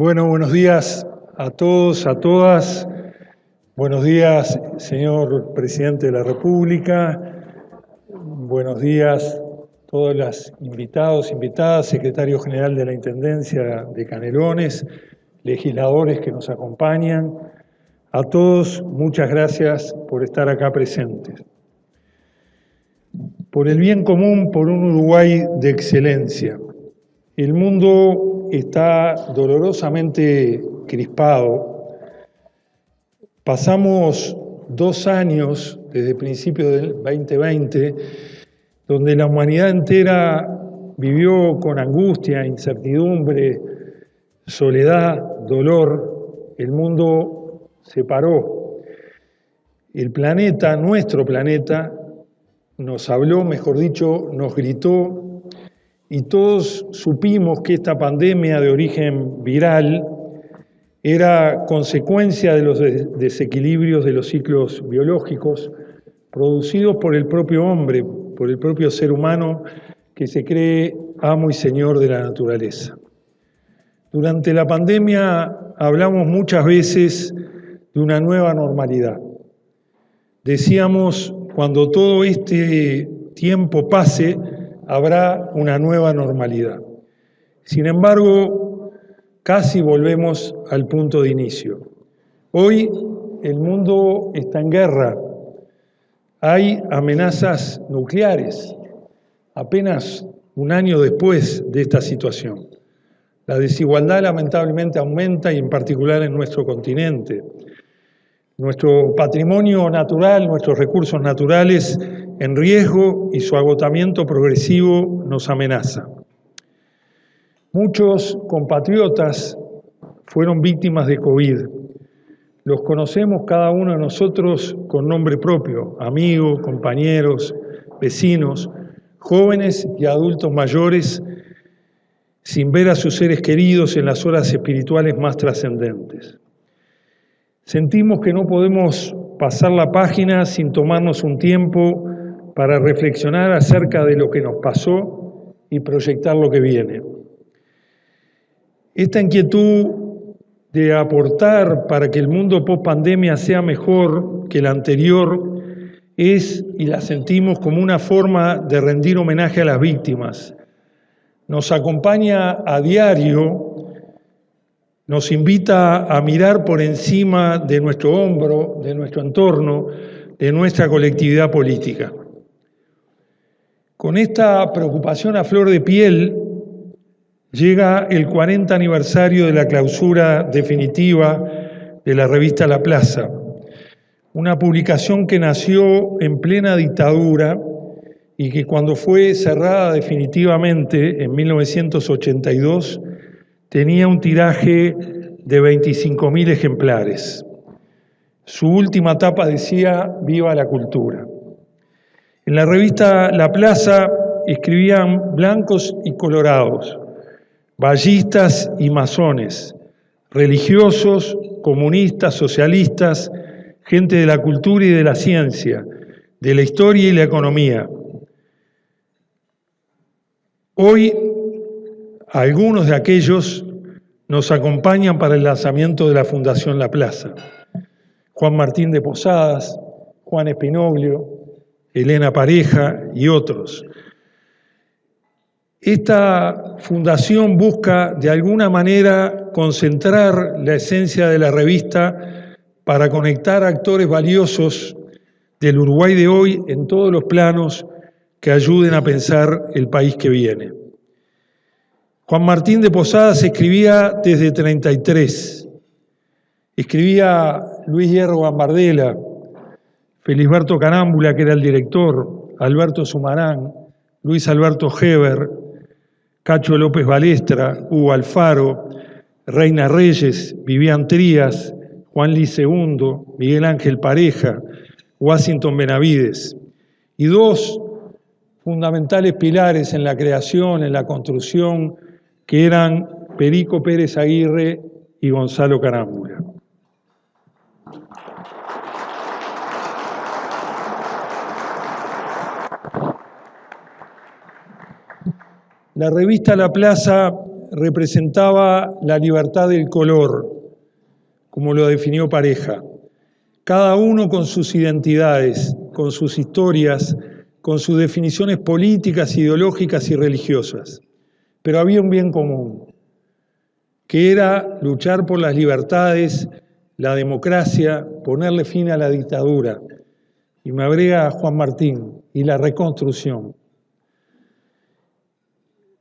Bueno, buenos días a todos, a todas. Buenos días, señor Presidente de la República. Buenos días a todos los invitados, invitadas, Secretario General de la Intendencia de Canelones, legisladores que nos acompañan. A todos, muchas gracias por estar acá presentes. Por el bien común, por un Uruguay de excelencia. El mundo está dolorosamente crispado. Pasamos 2 años, desde principios del 2020, donde la humanidad entera vivió con angustia, incertidumbre, soledad, dolor. El mundo se paró. El planeta, nuestro planeta, nos habló, mejor dicho, nos gritó, y todos supimos que esta pandemia de origen viral era consecuencia de los desequilibrios de los ciclos biológicos producidos por el propio hombre, por el propio ser humano que se cree amo y señor de la naturaleza. Durante la pandemia hablamos muchas veces de una nueva normalidad. Decíamos, cuando todo este tiempo pase, habrá una nueva normalidad. Sin embargo, casi volvemos al punto de inicio. Hoy el mundo está en guerra. Hay amenazas nucleares, apenas un año después de esta situación. La desigualdad lamentablemente aumenta, y en particular en nuestro continente. Nuestro patrimonio natural, nuestros recursos naturales en riesgo, y su agotamiento progresivo nos amenaza. Muchos compatriotas fueron víctimas de COVID. Los conocemos cada uno de nosotros con nombre propio: amigos, compañeros, vecinos, jóvenes y adultos mayores, sin ver a sus seres queridos en las horas espirituales más trascendentes. Sentimos que no podemos pasar la página sin tomarnos un tiempo para reflexionar acerca de lo que nos pasó y proyectar lo que viene. Esta inquietud de aportar para que el mundo post-pandemia sea mejor que el anterior es, y la sentimos, como una forma de rendir homenaje a las víctimas. Nos acompaña a diario. Nos invita a mirar por encima de nuestro hombro, de nuestro entorno, de nuestra colectividad política. Con esta preocupación a flor de piel, llega el 40 aniversario de la clausura definitiva de la revista La Plaza, una publicación que nació en plena dictadura y que, cuando fue cerrada definitivamente en 1982, tenía un tiraje de 25.000 ejemplares. Su última tapa decía: «Viva la cultura». En la revista La Plaza escribían blancos y colorados, ballistas y masones, religiosos, comunistas, socialistas, gente de la cultura y de la ciencia, de la historia y la economía. Hoy, algunos de aquellos nos acompañan para el lanzamiento de la Fundación La Plaza: Juan Martín de Posadas, Juan Espinoglio, Elena Pareja y otros. Esta fundación busca de alguna manera concentrar la esencia de la revista para conectar actores valiosos del Uruguay de hoy en todos los planos que ayuden a pensar el país que viene. Juan Martín de Posadas escribía desde 33. Escribía Luis Hierro Gambardella, Felisberto Carámbula, que era el director, Alberto Sumarán, Luis Alberto Heber, Cacho López Balestra, Hugo Alfaro, Reina Reyes, Vivian Trías, Juan Luis II, Miguel Ángel Pareja, Washington Benavides, y 2 fundamentales pilares en la creación, en la construcción, que eran Perico Pérez Aguirre y Gonzalo Carámbula. La revista La Plaza representaba la libertad del color, como lo definió Pareja. Cada uno con sus identidades, con sus historias, con sus definiciones políticas, ideológicas y religiosas. Pero había un bien común, que era luchar por las libertades, la democracia, ponerle fin a la dictadura. Y me agrega Juan Martín, y la reconstrucción.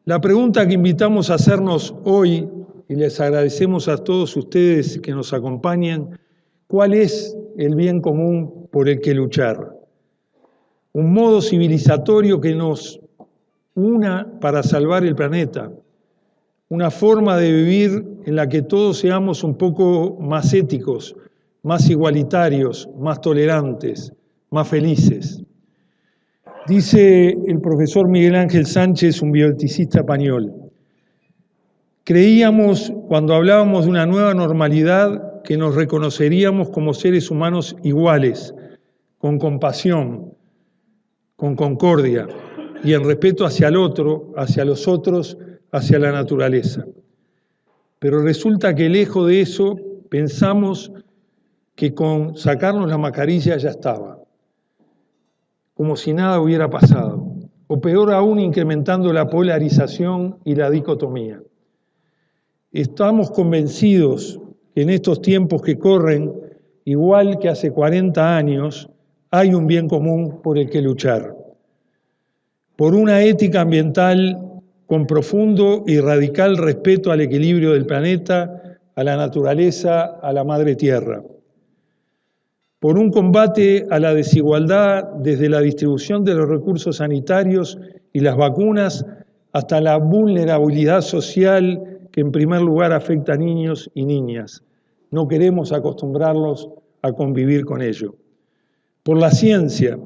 La pregunta que invitamos a hacernos hoy, y les agradecemos a todos ustedes que nos acompañan, ¿cuál es el bien común por el que luchar? Un modo civilizatorio que nos una para salvar el planeta, una forma de vivir en la que todos seamos un poco más éticos, más igualitarios, más tolerantes, más felices. Dice el profesor Miguel Ángel Sánchez, un bioeticista español: creíamos, cuando hablábamos de una nueva normalidad, que nos reconoceríamos como seres humanos iguales, con compasión, con concordia y en respeto hacia el otro, hacia los otros, hacia la naturaleza. Pero resulta que lejos de eso pensamos que con sacarnos la mascarilla ya estaba, como si nada hubiera pasado, o peor aún, incrementando la polarización y la dicotomía. Estamos convencidos que en estos tiempos que corren, igual que hace 40 años, hay un bien común por el que luchar, por una ética ambiental con profundo y radical respeto al equilibrio del planeta, a la naturaleza, a la madre tierra, por un combate a la desigualdad desde la distribución de los recursos sanitarios y las vacunas hasta la vulnerabilidad social que en primer lugar afecta a niños y niñas. No queremos acostumbrarlos a convivir con ello. Por la ciencia,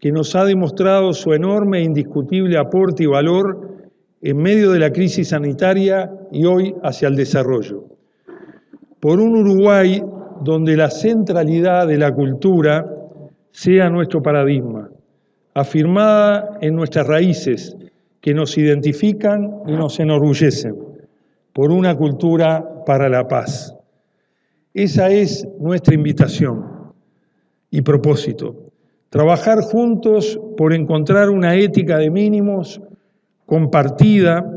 que nos ha demostrado su enorme e indiscutible aporte y valor en medio de la crisis sanitaria y hoy hacia el desarrollo. Por un Uruguay donde la centralidad de la cultura sea nuestro paradigma, afirmada en nuestras raíces que nos identifican y nos enorgullecen, por una cultura para la paz. Esa es nuestra invitación y propósito. Trabajar juntos por encontrar una ética de mínimos compartida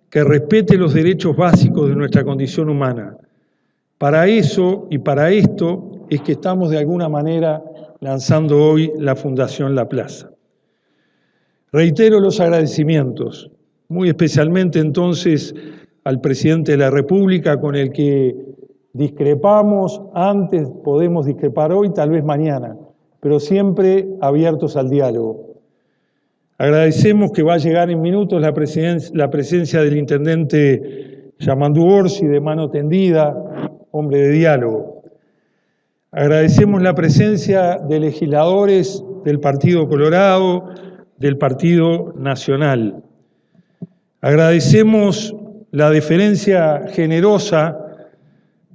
que respete los derechos básicos de nuestra condición humana. Para eso y para esto es que estamos de alguna manera lanzando hoy la Fundación La Plaza. Reitero los agradecimientos, muy especialmente entonces al presidente de la República, con el que discrepamos antes, podemos discrepar hoy, tal vez mañana, pero siempre abiertos al diálogo. Agradecemos que va a llegar en minutos la presencia del intendente Yamandu Orsi, de mano tendida, hombre de diálogo. Agradecemos la presencia de legisladores del Partido Colorado, del Partido Nacional. Agradecemos la deferencia generosa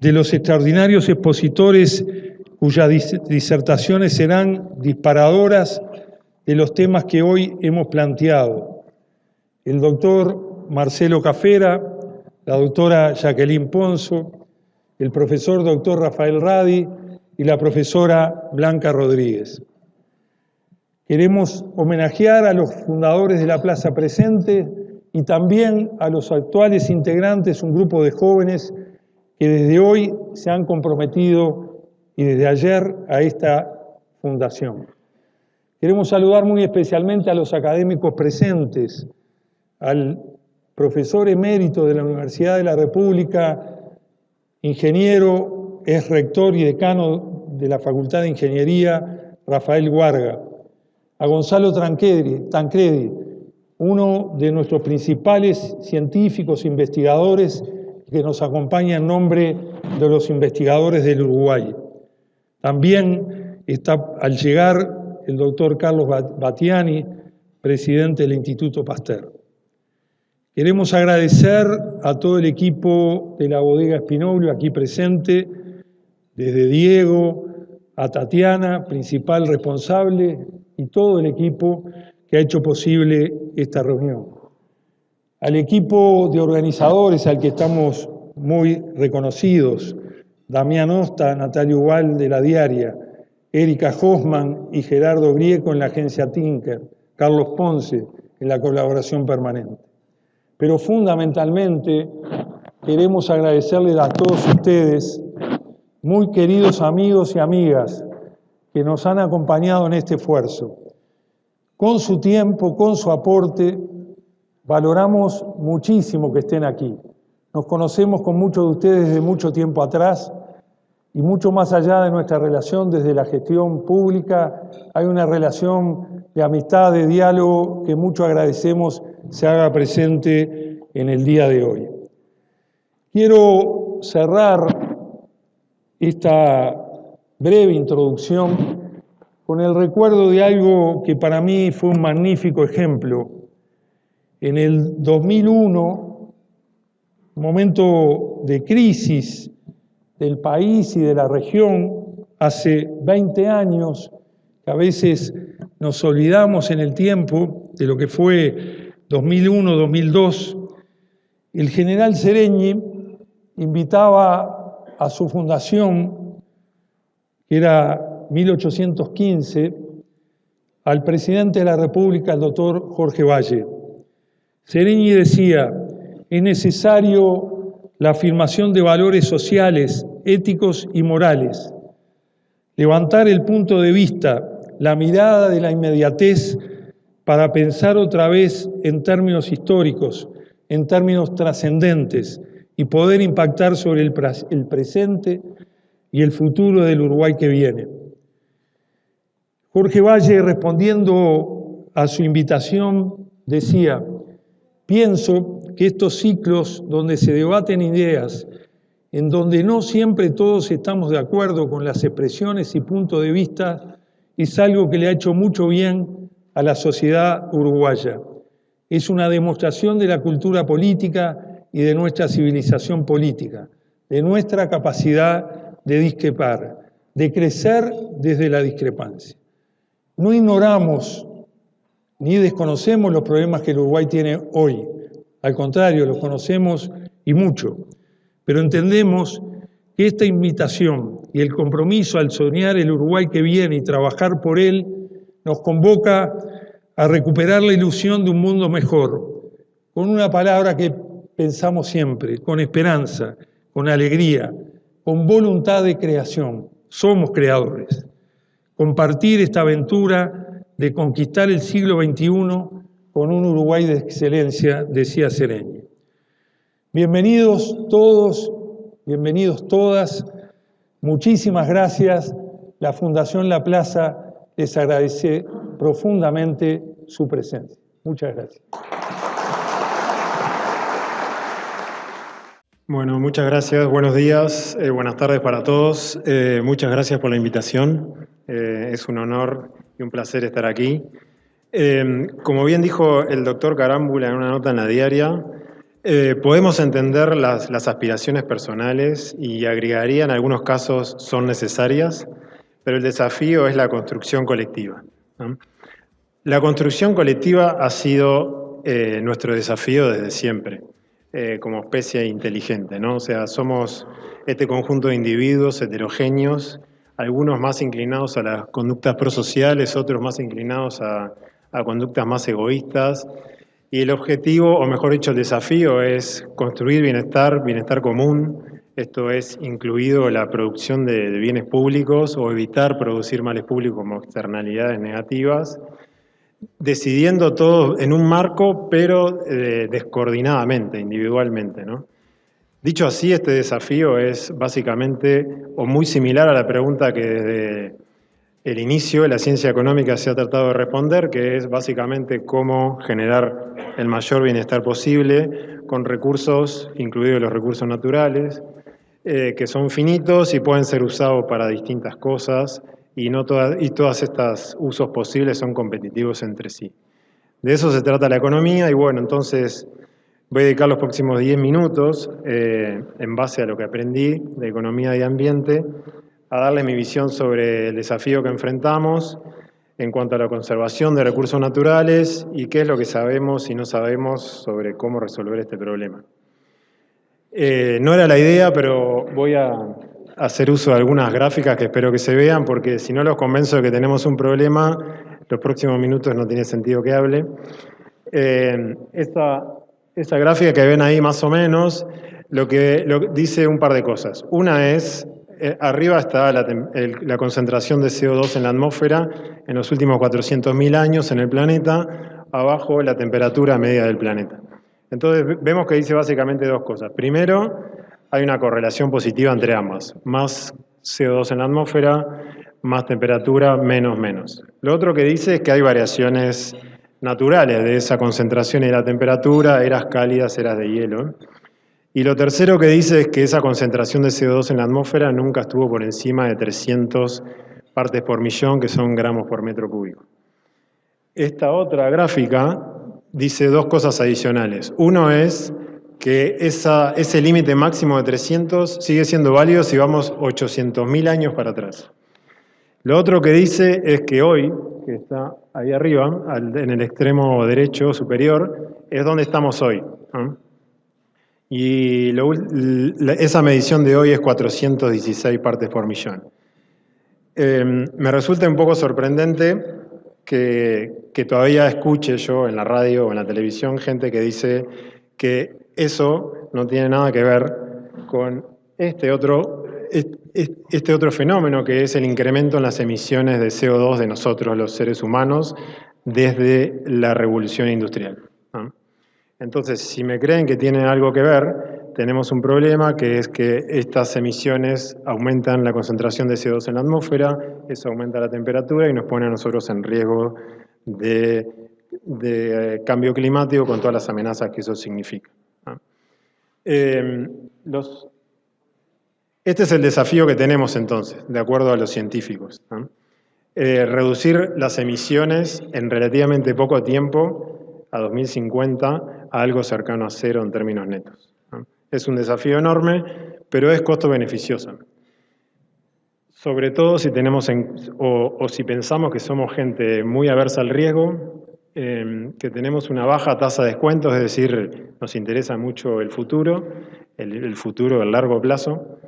de los extraordinarios expositores cuyas disertaciones serán disparadoras de los temas que hoy hemos planteado. El doctor Marcelo Cafera, la doctora Jacqueline Ponzo, el profesor doctor Rafael Radi y la profesora Blanca Rodríguez. Queremos homenajear a los fundadores de la Plaza Presente y también a los actuales integrantes, un grupo de jóvenes que desde hoy se han comprometido y desde ayer a esta fundación. Queremos saludar muy especialmente a los académicos presentes, al profesor emérito de la Universidad de la República, ingeniero, es rector y decano de la Facultad de Ingeniería, Rafael Guarga, a Gonzalo Tancredi, uno de nuestros principales científicos investigadores que nos acompaña en nombre de los investigadores del Uruguay. También está al llegar el doctor Carlos Battiani, presidente del Instituto Pasteur. Queremos agradecer a todo el equipo de la Bodega Espinoglio aquí presente, desde Diego a Tatiana, principal responsable, y todo el equipo que ha hecho posible esta reunión. al equipo de organizadores al que estamos muy reconocidos, Damián Osta, Natalia Ubal de La Diaria, Erika Hoffman y Gerardo Grieco en la agencia Tinker, Carlos Ponce en la colaboración permanente. Pero fundamentalmente queremos agradecerles a todos ustedes, muy queridos amigos y amigas, que nos han acompañado en este esfuerzo. Con su tiempo, con su aporte, valoramos muchísimo que estén aquí. Nos conocemos con muchos de ustedes desde mucho tiempo atrás y mucho más allá de nuestra relación desde la gestión pública, hay una relación de amistad, de diálogo que mucho agradecemos se haga presente en el día de hoy. Quiero cerrar esta breve introducción con el recuerdo de algo que para mí fue un magnífico ejemplo. En el 2001, momento de crisis del país y de la región, hace 20 años, que a veces nos olvidamos en el tiempo de lo que fue 2001-2002, el general Seregni invitaba a su fundación, que era 1815, al presidente de la República, el doctor Jorge Valle. Seregni decía: es necesario la afirmación de valores sociales, éticos y morales, levantar el punto de vista, la mirada de la inmediatez para pensar otra vez en términos históricos, en términos trascendentes y poder impactar sobre el presente y el futuro del Uruguay que viene. Jorge Valle, respondiendo a su invitación, decía: pienso que estos ciclos donde se debaten ideas, en donde no siempre todos estamos de acuerdo con las expresiones y puntos de vista, es algo que le ha hecho mucho bien a la sociedad uruguaya. Es una demostración de la cultura política y de nuestra civilización política, de nuestra capacidad de discrepar, de crecer desde la discrepancia. No ignoramos ni desconocemos los problemas que el Uruguay tiene hoy. Al contrario, los conocemos y mucho. Pero entendemos que esta invitación y el compromiso al soñar el Uruguay que viene y trabajar por él nos convoca a recuperar la ilusión de un mundo mejor, con una palabra que pensamos siempre, con esperanza, con alegría, con voluntad de creación. Somos creadores. Compartir esta aventura de conquistar el siglo XXI con un Uruguay de excelencia, decía Seregni. Bienvenidos todos, bienvenidos todas. Muchísimas gracias. La Fundación La Plaza les agradece profundamente su presencia. Muchas gracias. Bueno, muchas gracias. Buenos días, buenas tardes para todos. Muchas gracias por la invitación. Es un honor y un placer estar aquí. Como bien dijo el doctor Carámbula en una nota en La Diaria, podemos entender las aspiraciones personales y agregaría en algunos casos son necesarias, pero el desafío es la construcción colectiva, ¿no? La construcción colectiva ha sido nuestro desafío desde siempre, como especie inteligente, ¿no? O sea, somos este conjunto de individuos heterogéneos, algunos más inclinados a las conductas prosociales, otros más inclinados a conductas más egoístas. Y el objetivo, o mejor dicho, el desafío es construir bienestar común. Esto es incluido la producción de bienes públicos o evitar producir males públicos como externalidades negativas, decidiendo todo en un marco, pero descoordinadamente, individualmente, ¿no? Dicho así, este desafío es básicamente o muy similar a la pregunta que desde el inicio de la ciencia económica se ha tratado de responder, que es básicamente cómo generar el mayor bienestar posible con recursos, incluidos los recursos naturales, que son finitos y pueden ser usados para distintas cosas y todos estos usos posibles son competitivos entre sí. De eso se trata la economía y bueno, entonces voy a dedicar los próximos 10 minutos, en base a lo que aprendí de economía y ambiente, a darles mi visión sobre el desafío que enfrentamos, en cuanto a la conservación de recursos naturales y qué es lo que sabemos y no sabemos sobre cómo resolver este problema. No era la idea, pero voy a hacer uso de algunas gráficas que espero que se vean, porque si no los convenzo de que tenemos un problema, los próximos minutos no tiene sentido que hable. Esta gráfica que ven ahí más o menos, lo que dice un par de cosas. Una es, arriba está la concentración de CO2 en la atmósfera en los últimos 400.000 años en el planeta, abajo la temperatura media del planeta. Entonces vemos que dice básicamente dos cosas. Primero, hay una correlación positiva entre ambas. Más CO2 en la atmósfera, más temperatura, menos. Lo otro que dice es que hay variaciones naturales de esa concentración y la temperatura, eras cálidas, eras de hielo. Y lo tercero que dice es que esa concentración de CO2 en la atmósfera nunca estuvo por encima de 300 partes por millón, que son gramos por metro cúbico. Esta otra gráfica dice dos cosas adicionales. Uno es que ese límite máximo de 300 sigue siendo válido si vamos 800.000 años para atrás. Lo otro que dice es que hoy, que está ahí arriba, en el extremo derecho superior, es donde estamos hoy. Y esa medición de hoy es 416 partes por millón. Me resulta un poco sorprendente que todavía escuche yo en la radio o en la televisión gente que dice que eso no tiene nada que ver con este otro fenómeno que es el incremento en las emisiones de CO2 de nosotros, los seres humanos, desde la revolución industrial. Entonces, si me creen que tienen algo que ver, tenemos un problema que es que estas emisiones aumentan la concentración de CO2 en la atmósfera, eso aumenta la temperatura y nos pone a nosotros en riesgo de cambio climático con todas las amenazas que eso significa. Este es el desafío que tenemos entonces, de acuerdo a los científicos. Reducir las emisiones en relativamente poco tiempo, a 2050, a algo cercano a cero en términos netos. Es un desafío enorme, pero es costo-beneficioso. Sobre todo si tenemos o si pensamos que somos gente muy aversa al riesgo, que tenemos una baja tasa de descuentos, es decir, nos interesa mucho el futuro, el futuro del largo plazo,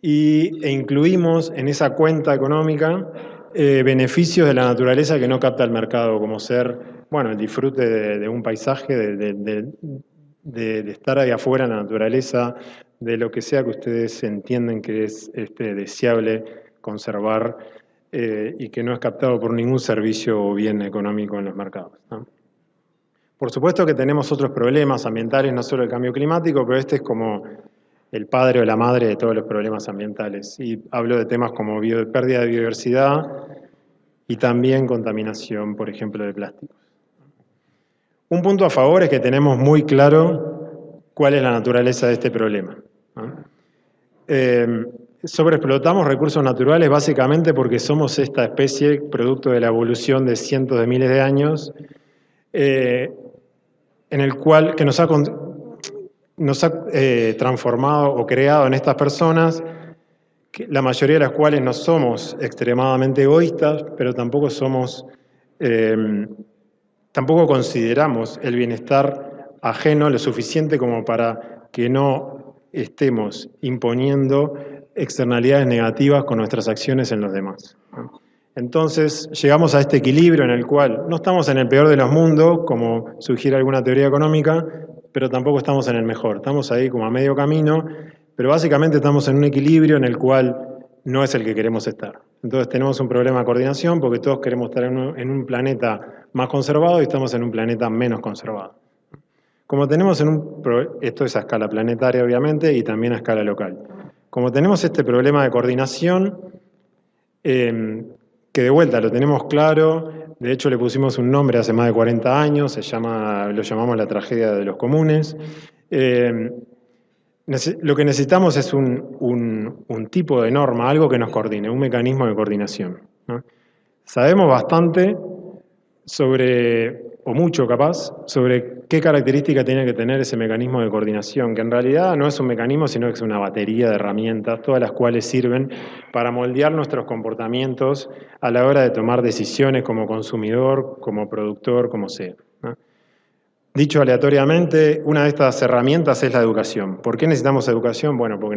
e incluimos en esa cuenta económica beneficios de la naturaleza que no capta el mercado, como ser, bueno, el disfrute de un paisaje, de estar ahí afuera en la naturaleza, de lo que sea que ustedes entienden que es deseable conservar y que no es captado por ningún servicio o bien económico en los mercados, ¿no? Por supuesto que tenemos otros problemas ambientales, no solo el cambio climático, pero este es como el padre o la madre de todos los problemas ambientales. Y hablo de temas como pérdida de biodiversidad y también contaminación, por ejemplo, de plásticos. Un punto a favor es que tenemos muy claro cuál es la naturaleza de este problema. Sobreexplotamos recursos naturales básicamente porque somos esta especie, producto de la evolución de cientos de miles de años, en el cual que nos ha transformado o creado en estas personas, la mayoría de las cuales no somos extremadamente egoístas, pero tampoco consideramos el bienestar ajeno lo suficiente como para que no estemos imponiendo externalidades negativas con nuestras acciones en los demás. Entonces, llegamos a este equilibrio en el cual no estamos en el peor de los mundos, como sugiere alguna teoría económica, pero tampoco estamos en el mejor. Estamos ahí como a medio camino, pero básicamente estamos en un equilibrio en el cual no es el que queremos estar. Entonces tenemos un problema de coordinación porque todos queremos estar en un planeta más conservado y estamos en un planeta menos conservado. Como tenemos esto es a escala planetaria obviamente y también a escala local. Como tenemos este problema de coordinación, que de vuelta lo tenemos claro, de hecho le pusimos un nombre hace más de 40 años, lo llamamos la tragedia de los comunes. Lo que necesitamos es un tipo de norma, algo que nos coordine, un mecanismo de coordinación, ¿no? Sabemos bastante o mucho capaz, sobre qué característica tiene que tener ese mecanismo de coordinación, que en realidad no es un mecanismo, sino que es una batería de herramientas, todas las cuales sirven para moldear nuestros comportamientos a la hora de tomar decisiones como consumidor, como productor, como sea, ¿no? Dicho aleatoriamente, una de estas herramientas es la educación. ¿Por qué necesitamos educación? Bueno, porque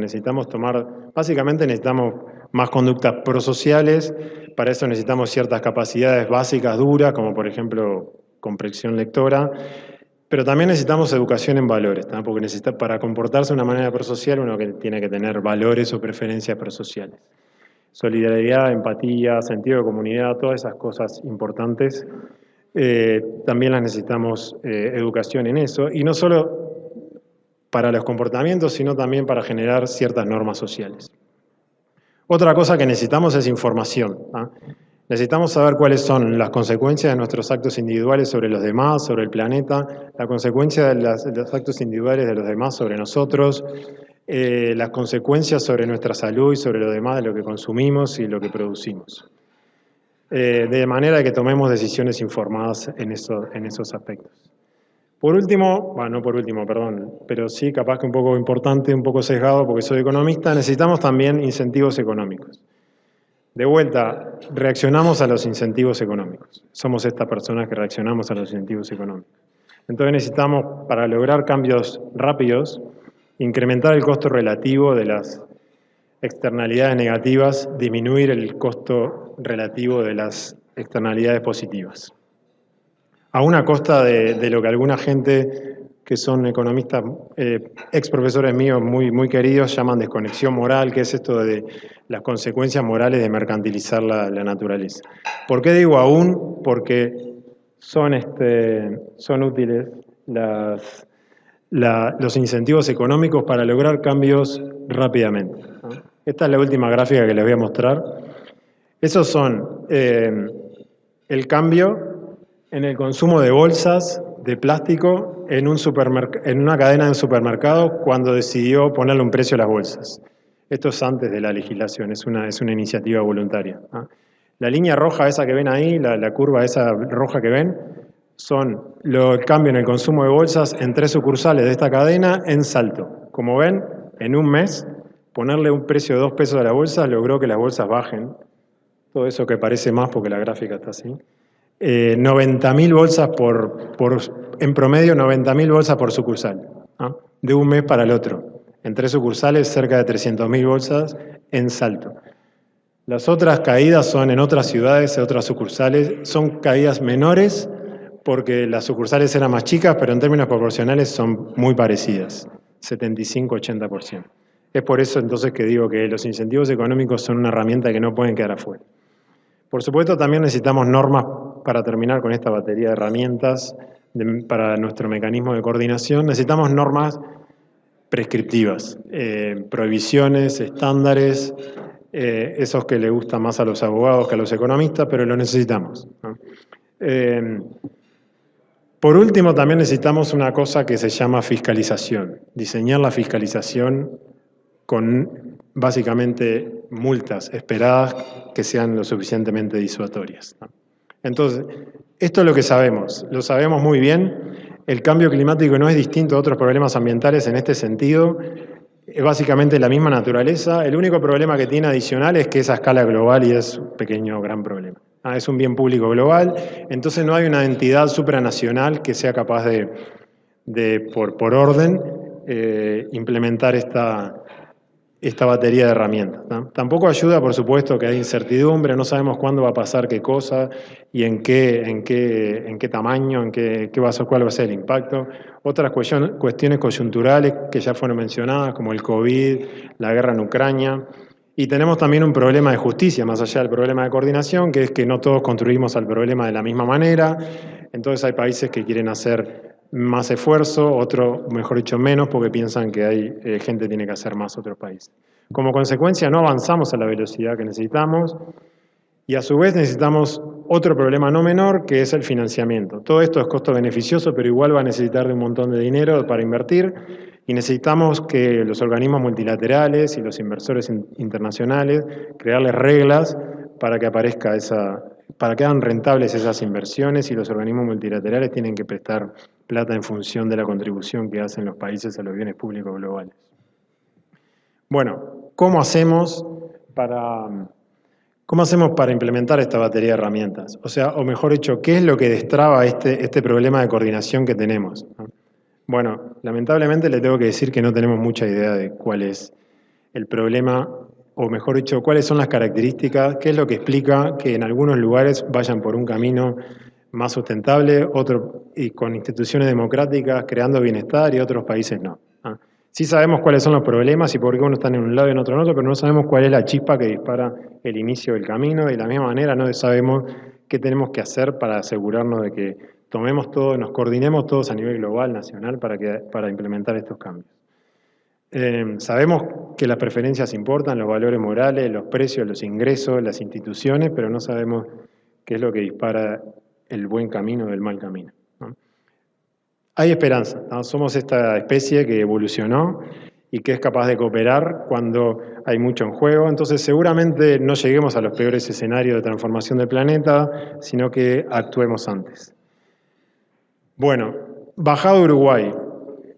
básicamente necesitamos más conductas prosociales, para eso necesitamos ciertas capacidades básicas duras, como por ejemplo comprensión lectora, pero también necesitamos educación en valores, ¿tá? Porque para comportarse de una manera prosocial uno tiene que tener valores o preferencias prosociales. Solidaridad, empatía, sentido de comunidad, todas esas cosas importantes. También las necesitamos educación en eso, y no solo para los comportamientos, sino también para generar ciertas normas sociales. Otra cosa que necesitamos es información, ¿ah? Necesitamos saber cuáles son las consecuencias de nuestros actos individuales sobre los demás, sobre el planeta, la consecuencia de los actos individuales de los demás sobre nosotros, las consecuencias sobre nuestra salud y sobre lo demás de lo que consumimos y lo que producimos. De manera que tomemos decisiones informadas en esos aspectos. Por último, no por último, perdón, pero sí capaz que un poco importante, un poco sesgado porque soy economista, necesitamos también incentivos económicos. De vuelta, reaccionamos a los incentivos económicos. Somos estas personas que reaccionamos a los incentivos económicos. Entonces necesitamos, para lograr cambios rápidos, incrementar el costo relativo de las externalidades negativas, disminuir el costo relativo de las externalidades positivas. A una costa de lo que alguna gente que son economistas, ex profesores míos muy queridos, llaman desconexión moral, que es esto de las consecuencias morales de mercantilizar la naturaleza. ¿Por qué digo aún? Porque son útiles los incentivos económicos para lograr cambios rápidamente, ¿no? Esta es la última gráfica que les voy a mostrar. Esos son el cambio en el consumo de bolsas de plástico en una cadena de supermercados cuando decidió ponerle un precio a las bolsas. Esto es antes de la legislación, es una iniciativa voluntaria, ¿no? La línea roja esa que ven ahí, la curva esa roja que ven, son el cambio en el consumo de bolsas en 3 sucursales de esta cadena en Salto. Como ven, en un mes, ponerle un precio de 2 pesos a la bolsa logró que las bolsas bajen. Todo eso que parece más porque la gráfica está así. 90.000 bolsas en promedio 90.000 bolsas por sucursal, ¿no? De un mes para el otro. En 3 sucursales, cerca de 300.000 bolsas en Salto. Las otras caídas son en otras ciudades, en otras sucursales. Son caídas menores porque las sucursales eran más chicas, pero en términos proporcionales son muy parecidas, 75-80%. Es por eso entonces que digo que los incentivos económicos son una herramienta que no pueden quedar afuera. Por supuesto, también necesitamos normas para terminar con esta batería de herramientas para nuestro mecanismo de coordinación. Necesitamos normas prescriptivas, prohibiciones, estándares, esos que le gustan más a los abogados que a los economistas, pero lo necesitamos, ¿no? Por último, también necesitamos una cosa que se llama fiscalización. Diseñar la fiscalización con básicamente multas esperadas que sean lo suficientemente disuasorias, ¿no? Entonces, esto es lo que sabemos, lo sabemos muy bien. El cambio climático no es distinto a otros problemas ambientales en este sentido. Es básicamente la misma naturaleza. El único problema que tiene adicional es que es a escala global y es un pequeño gran problema. Es un bien público global, entonces no hay una entidad supranacional que sea capaz por orden, implementar esta batería de herramientas, ¿no? Tampoco ayuda, por supuesto, que hay incertidumbre, no sabemos cuándo va a pasar qué cosa y en qué tamaño, cuál va a ser el impacto. Otras cuestiones coyunturales que ya fueron mencionadas, como el COVID, la guerra en Ucrania. Y tenemos también un problema de justicia, más allá del problema de coordinación, que es que no todos construimos al problema de la misma manera. Entonces hay países que quieren hacer más esfuerzo, otros, mejor dicho, menos, porque piensan que gente tiene que hacer más otros países. Como consecuencia, no avanzamos a la velocidad que necesitamos y a su vez necesitamos otro problema no menor, que es el financiamiento. Todo esto es costo beneficioso, pero igual va a necesitar de un montón de dinero para invertir y necesitamos que los organismos multilaterales y los inversores internacionales crearles reglas para que aparezca para que hagan rentables esas inversiones y los organismos multilaterales tienen que prestar plata en función de la contribución que hacen los países a los bienes públicos globales. Bueno, ¿cómo hacemos para implementar esta batería de herramientas? O sea, o mejor dicho, ¿qué es lo que destraba este problema de coordinación que tenemos? Bueno, lamentablemente le tengo que decir que no tenemos mucha idea de cuál es el problema, o mejor dicho, cuáles son las características, qué es lo que explica que en algunos lugares vayan por un camino más sustentable, y con instituciones democráticas creando bienestar, y otros países no. Sí sabemos cuáles son los problemas y por qué uno está en un lado y en otro en otro, pero no sabemos cuál es la chispa que dispara el inicio del camino. De la misma manera no sabemos qué tenemos que hacer para asegurarnos de que tomemos todo, nos coordinemos todos a nivel global, nacional, para implementar estos cambios. Sabemos que las preferencias importan, los valores morales, los precios, los ingresos, las instituciones, pero no sabemos qué es lo que dispara el buen camino del mal camino, ¿no? Hay esperanza, ¿no? Somos esta especie que evolucionó y que es capaz de cooperar cuando hay mucho en juego, entonces seguramente no lleguemos a los peores escenarios de transformación del planeta, sino que actuemos antes. Bueno, bajado Uruguay,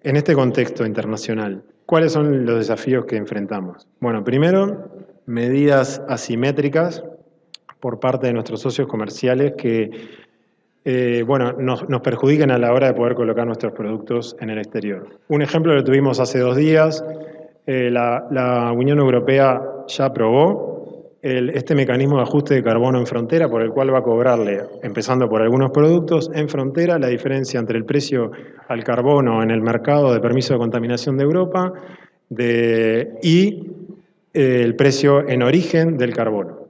en este contexto internacional, ¿cuáles son los desafíos que enfrentamos? Bueno, primero, medidas asimétricas por parte de nuestros socios comerciales que nos perjudican a la hora de poder colocar nuestros productos en el exterior. Un ejemplo lo tuvimos hace 2 días. La Unión Europea ya aprobó este mecanismo de ajuste de carbono en frontera, por el cual va a cobrarle, empezando por algunos productos, en frontera la diferencia entre el precio al carbono en el mercado de permiso de contaminación de Europa y el precio en origen del carbono.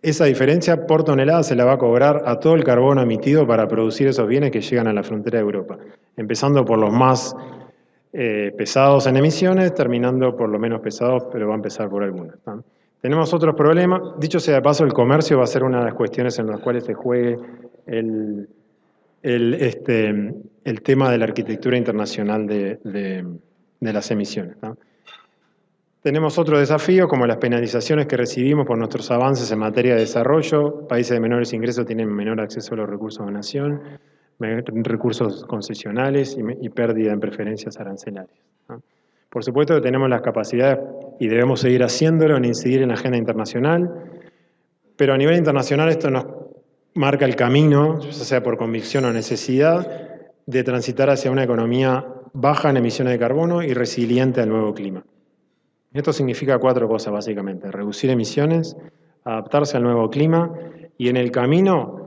Esa diferencia por tonelada se la va a cobrar a todo el carbono emitido para producir esos bienes que llegan a la frontera de Europa, empezando por los más pesados en emisiones, terminando por los menos pesados, pero va a empezar por algunos, ¿no? Tenemos otros problemas. Dicho sea de paso, el comercio va a ser una de las cuestiones en las cuales se juegue el tema de la arquitectura internacional de las emisiones, ¿no? Tenemos otro desafío, como las penalizaciones que recibimos por nuestros avances en materia de desarrollo. Países de menores ingresos tienen menor acceso a los recursos de nación, recursos concesionales y pérdida en preferencias arancelarias, ¿no? Por supuesto que tenemos las capacidades y debemos seguir haciéndolo en incidir en la agenda internacional, pero a nivel internacional esto nos marca el camino, ya sea por convicción o necesidad, de transitar hacia una economía baja en emisiones de carbono y resiliente al nuevo clima. Esto significa 4 cosas básicamente: reducir emisiones, adaptarse al nuevo clima y en el camino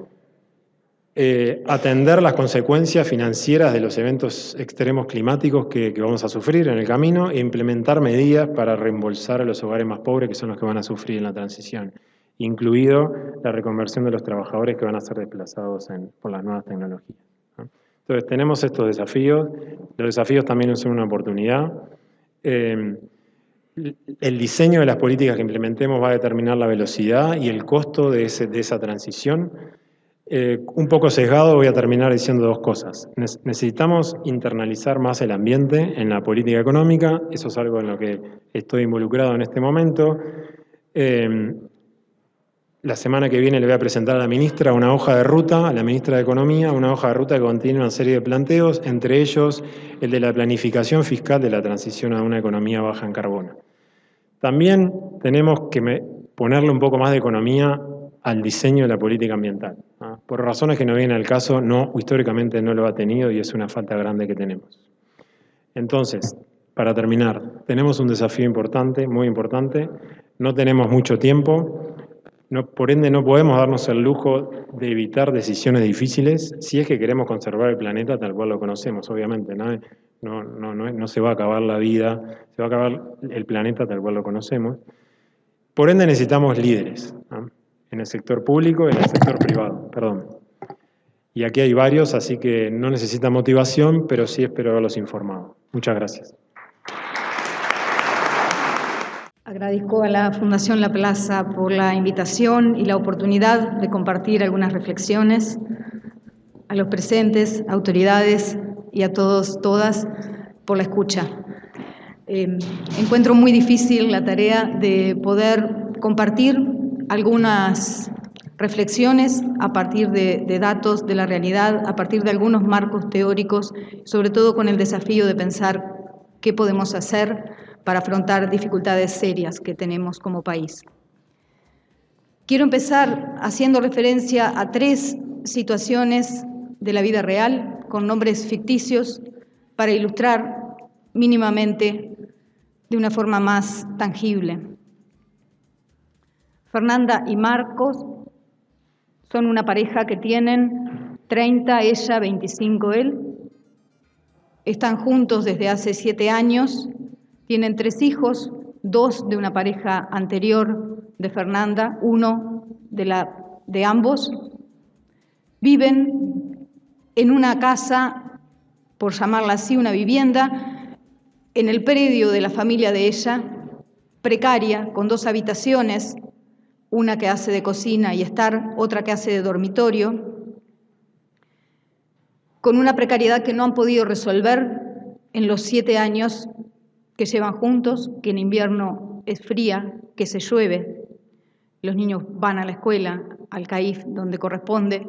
atender las consecuencias financieras de los eventos extremos climáticos que vamos a sufrir en el camino e implementar medidas para reembolsar a los hogares más pobres, que son los que van a sufrir en la transición, incluido la reconversión de los trabajadores que van a ser desplazados por las nuevas tecnologías, ¿no? Entonces tenemos estos desafíos. Los desafíos también son una oportunidad. El diseño de las políticas que implementemos va a determinar la velocidad y el costo de esa transición. Un poco sesgado voy a terminar diciendo 2 cosas. Necesitamos internalizar más el ambiente en la política económica. Eso es algo en lo que estoy involucrado en este momento. La semana que viene le voy a presentar a la ministra una hoja de ruta, a la ministra de Economía, una hoja de ruta que contiene una serie de planteos, entre ellos el de la planificación fiscal de la transición a una economía baja en carbono. También tenemos que ponerle un poco más de economía al diseño de la política ambiental, ¿no? Por razones que no vienen al caso, históricamente no lo ha tenido y es una falta grande que tenemos. Entonces, para terminar, tenemos un desafío importante, muy importante, no tenemos mucho tiempo. Por ende, no podemos darnos el lujo de evitar decisiones difíciles si es que queremos conservar el planeta tal cual lo conocemos, obviamente, ¿no? No se va a acabar la vida, se va a acabar el planeta tal cual lo conocemos. Por ende, necesitamos líderes, ¿no? En el sector público y en el sector privado, perdón. Y aquí hay varios, así que no necesita motivación, pero sí espero haberlos informado. Muchas gracias. Agradezco a la Fundación La Plaza por la invitación y la oportunidad de compartir algunas reflexiones, a los presentes, autoridades y a todos, todas, por la escucha. Encuentro muy difícil la tarea de poder compartir algunas reflexiones a partir de datos de la realidad, a partir de algunos marcos teóricos, sobre todo con el desafío de pensar qué podemos hacer para afrontar dificultades serias que tenemos como país. Quiero empezar haciendo referencia a 3 situaciones de la vida real, con nombres ficticios, para ilustrar mínimamente de una forma más tangible. Fernanda y Marcos son una pareja que tienen 30, ella, 25, él. Están juntos desde hace 7 años, tienen 3 hijos, 2 de una pareja anterior de Fernanda, 1 de ambos. Viven en una casa, por llamarla así, una vivienda, en el predio de la familia de ella, precaria, con 2 habitaciones, una que hace de cocina y estar, otra que hace de dormitorio, con una precariedad que no han podido resolver en los 7 años que llevan juntos, que en invierno es fría, que se llueve, los niños van a la escuela, al CAIF, donde corresponde.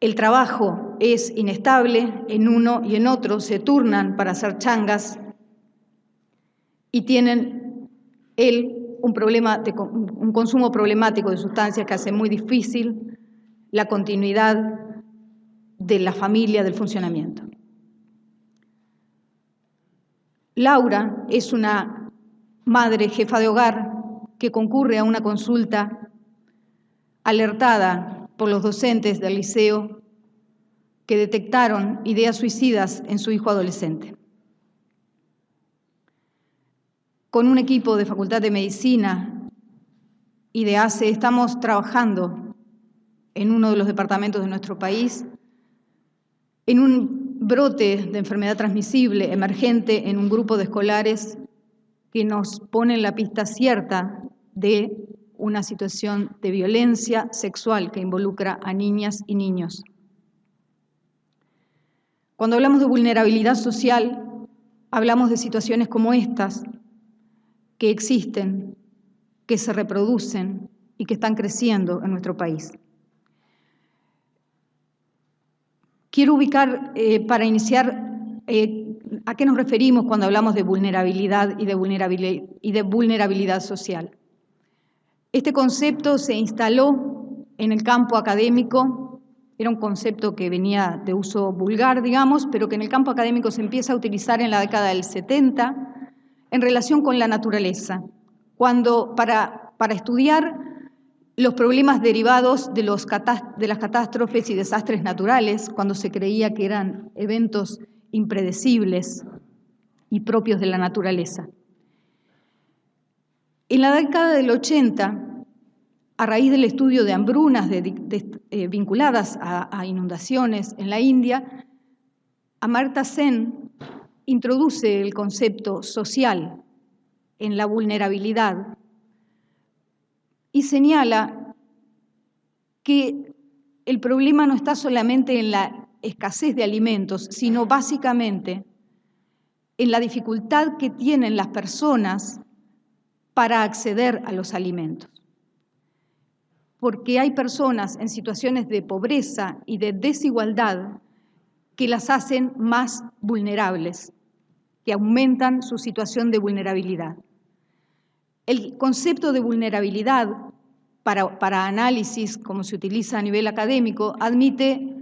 El trabajo es inestable, en uno y en otro se turnan para hacer changas y tienen un consumo problemático de sustancias que hace muy difícil la continuidad de la familia, del funcionamiento. Laura es una madre jefa de hogar que concurre a una consulta alertada por los docentes del liceo que detectaron ideas suicidas en su hijo adolescente. Con un equipo de Facultad de Medicina y de ACE estamos trabajando en uno de los departamentos de nuestro país en un brote de enfermedad transmisible emergente en un grupo de escolares que nos pone en la pista cierta de una situación de violencia sexual que involucra a niñas y niños. Cuando hablamos de vulnerabilidad social, hablamos de situaciones como estas, que existen, que se reproducen y que están creciendo en nuestro país. Quiero ubicar, para iniciar, a qué nos referimos cuando hablamos de vulnerabilidad y de vulnerabilidad social. Este concepto se instaló en el campo académico, era un concepto que venía de uso vulgar, digamos, pero que en el campo académico se empieza a utilizar en la década del 70 en relación con la naturaleza, cuando para estudiar los problemas derivados de las catástrofes y desastres naturales, cuando se creía que eran eventos impredecibles y propios de la naturaleza. En la década del 80, a raíz del estudio de hambrunas vinculadas a inundaciones en la India, Amartya Sen introduce el concepto social en la vulnerabilidad y señala que el problema no está solamente en la escasez de alimentos, sino básicamente en la dificultad que tienen las personas para acceder a los alimentos. Porque hay personas en situaciones de pobreza y de desigualdad que las hacen más vulnerables, que aumentan su situación de vulnerabilidad. El concepto de vulnerabilidad para análisis, como se utiliza a nivel académico, admite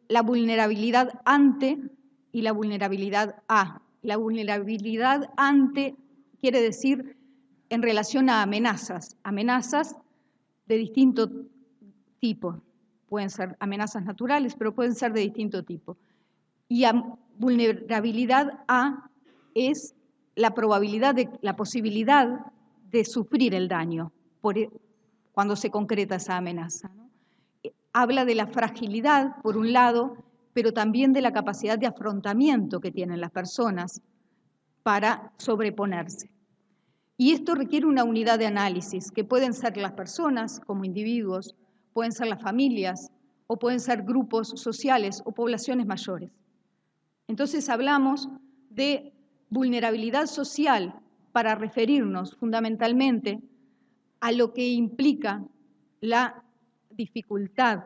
la vulnerabilidad ante y la vulnerabilidad a. La vulnerabilidad ante quiere decir en relación a amenazas de distinto tipo. Pueden ser amenazas naturales, pero pueden ser de distinto tipo. Y vulnerabilidad a es la posibilidad de sufrir el daño cuando se concreta esa amenaza, ¿no? Habla de la fragilidad, por un lado, pero también de la capacidad de afrontamiento que tienen las personas para sobreponerse. Y esto requiere una unidad de análisis, que pueden ser las personas como individuos, pueden ser las familias, o pueden ser grupos sociales o poblaciones mayores. Entonces hablamos de vulnerabilidad social para referirnos fundamentalmente a lo que implica la dificultad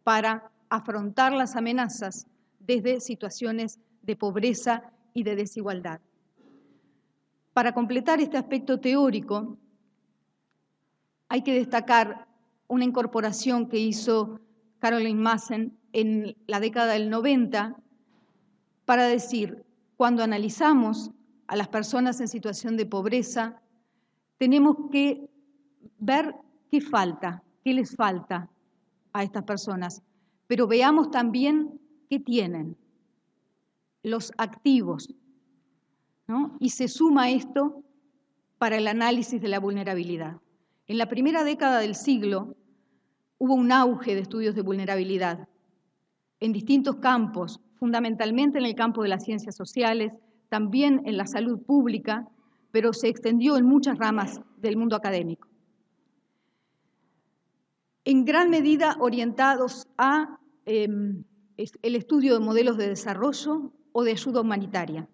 para afrontar las amenazas desde situaciones de pobreza y de desigualdad. Para completar este aspecto teórico, hay que destacar una incorporación que hizo Caroline Maassen en la década del 90 para decir, cuando analizamos a las personas en situación de pobreza, tenemos que ver qué falta, qué les falta a estas personas, pero veamos también qué tienen, los activos, ¿no? Y se suma esto para el análisis de la vulnerabilidad. En la primera década del siglo hubo un auge de estudios de vulnerabilidad en distintos campos, fundamentalmente en el campo de las ciencias sociales, también en la salud pública, pero se extendió en muchas ramas del mundo académico. En gran medida orientados a el estudio de modelos de desarrollo o de ayuda humanitaria.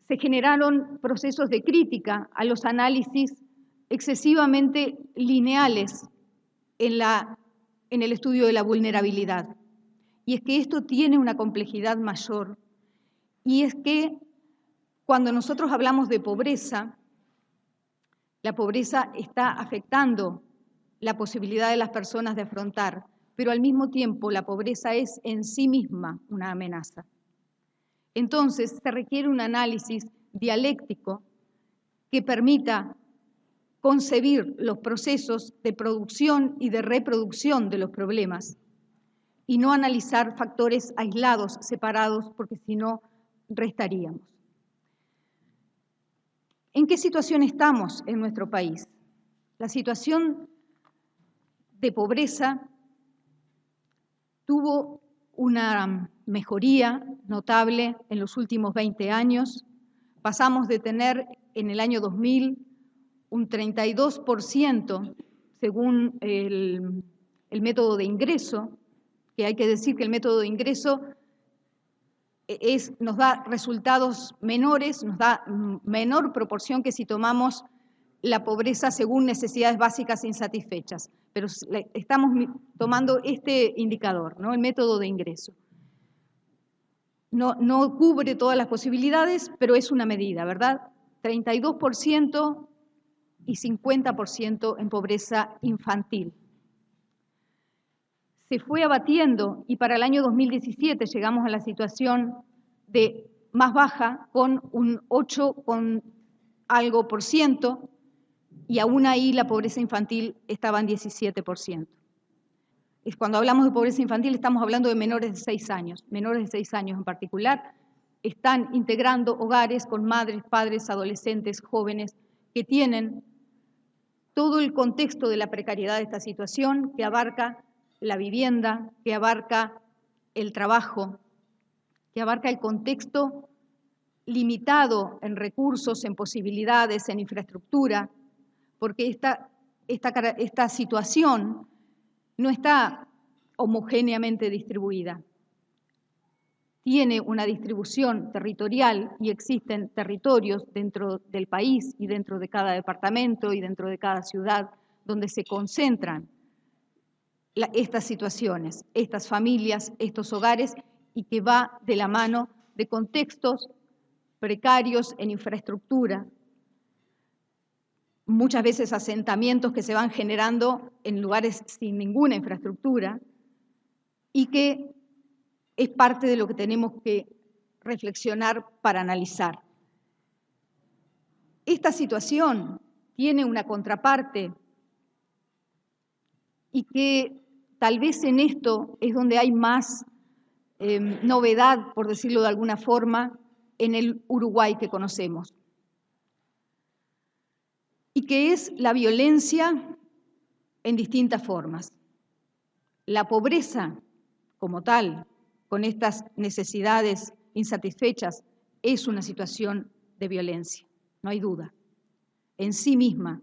Se generaron procesos de crítica a los análisis excesivamente lineales en el estudio de la vulnerabilidad. Y es que esto tiene una complejidad mayor, y es que cuando nosotros hablamos de pobreza, la pobreza está afectando la posibilidad de las personas de afrontar, pero al mismo tiempo la pobreza es en sí misma una amenaza. Entonces se requiere un análisis dialéctico que permita concebir los procesos de producción y de reproducción de los problemas y no analizar factores aislados, separados, porque si no, restaríamos. ¿En qué situación estamos en nuestro país? La situación de pobreza tuvo una mejoría notable en los últimos 20 años. Pasamos de tener en el año 2000 un 32% según el método de ingreso, que hay que decir que el método de ingreso nos da resultados menores, nos da menor proporción que si tomamos la pobreza según necesidades básicas insatisfechas. Pero estamos tomando este indicador, ¿no? El método de ingreso. No cubre todas las posibilidades, pero es una medida, ¿verdad? 32% y 50% en pobreza infantil. Se fue abatiendo y para el año 2017 llegamos a la situación de más baja con un 8 con algo por ciento, y aún ahí la pobreza infantil estaba en 17%. Cuando hablamos de pobreza infantil estamos hablando de menores de 6 años. Menores de 6 años en particular están integrando hogares con madres, padres, adolescentes, jóvenes que tienen todo el contexto de la precariedad de esta situación, que abarca la vivienda, que abarca el trabajo, que abarca el contexto limitado en recursos, en posibilidades, en infraestructura, porque esta situación no está homogéneamente distribuida. Tiene una distribución territorial y existen territorios dentro del país y dentro de cada departamento y dentro de cada ciudad donde se concentran estas situaciones, estas familias, estos hogares, y que va de la mano de contextos precarios en infraestructura, muchas veces asentamientos que se van generando en lugares sin ninguna infraestructura, y que es parte de lo que tenemos que reflexionar para analizar. Esta situación tiene una contraparte, y que tal vez en esto es donde hay más novedad, por decirlo de alguna forma, en el Uruguay que conocemos, y que es la violencia en distintas formas. La pobreza como tal, con estas necesidades insatisfechas, es una situación de violencia, no hay duda. En sí misma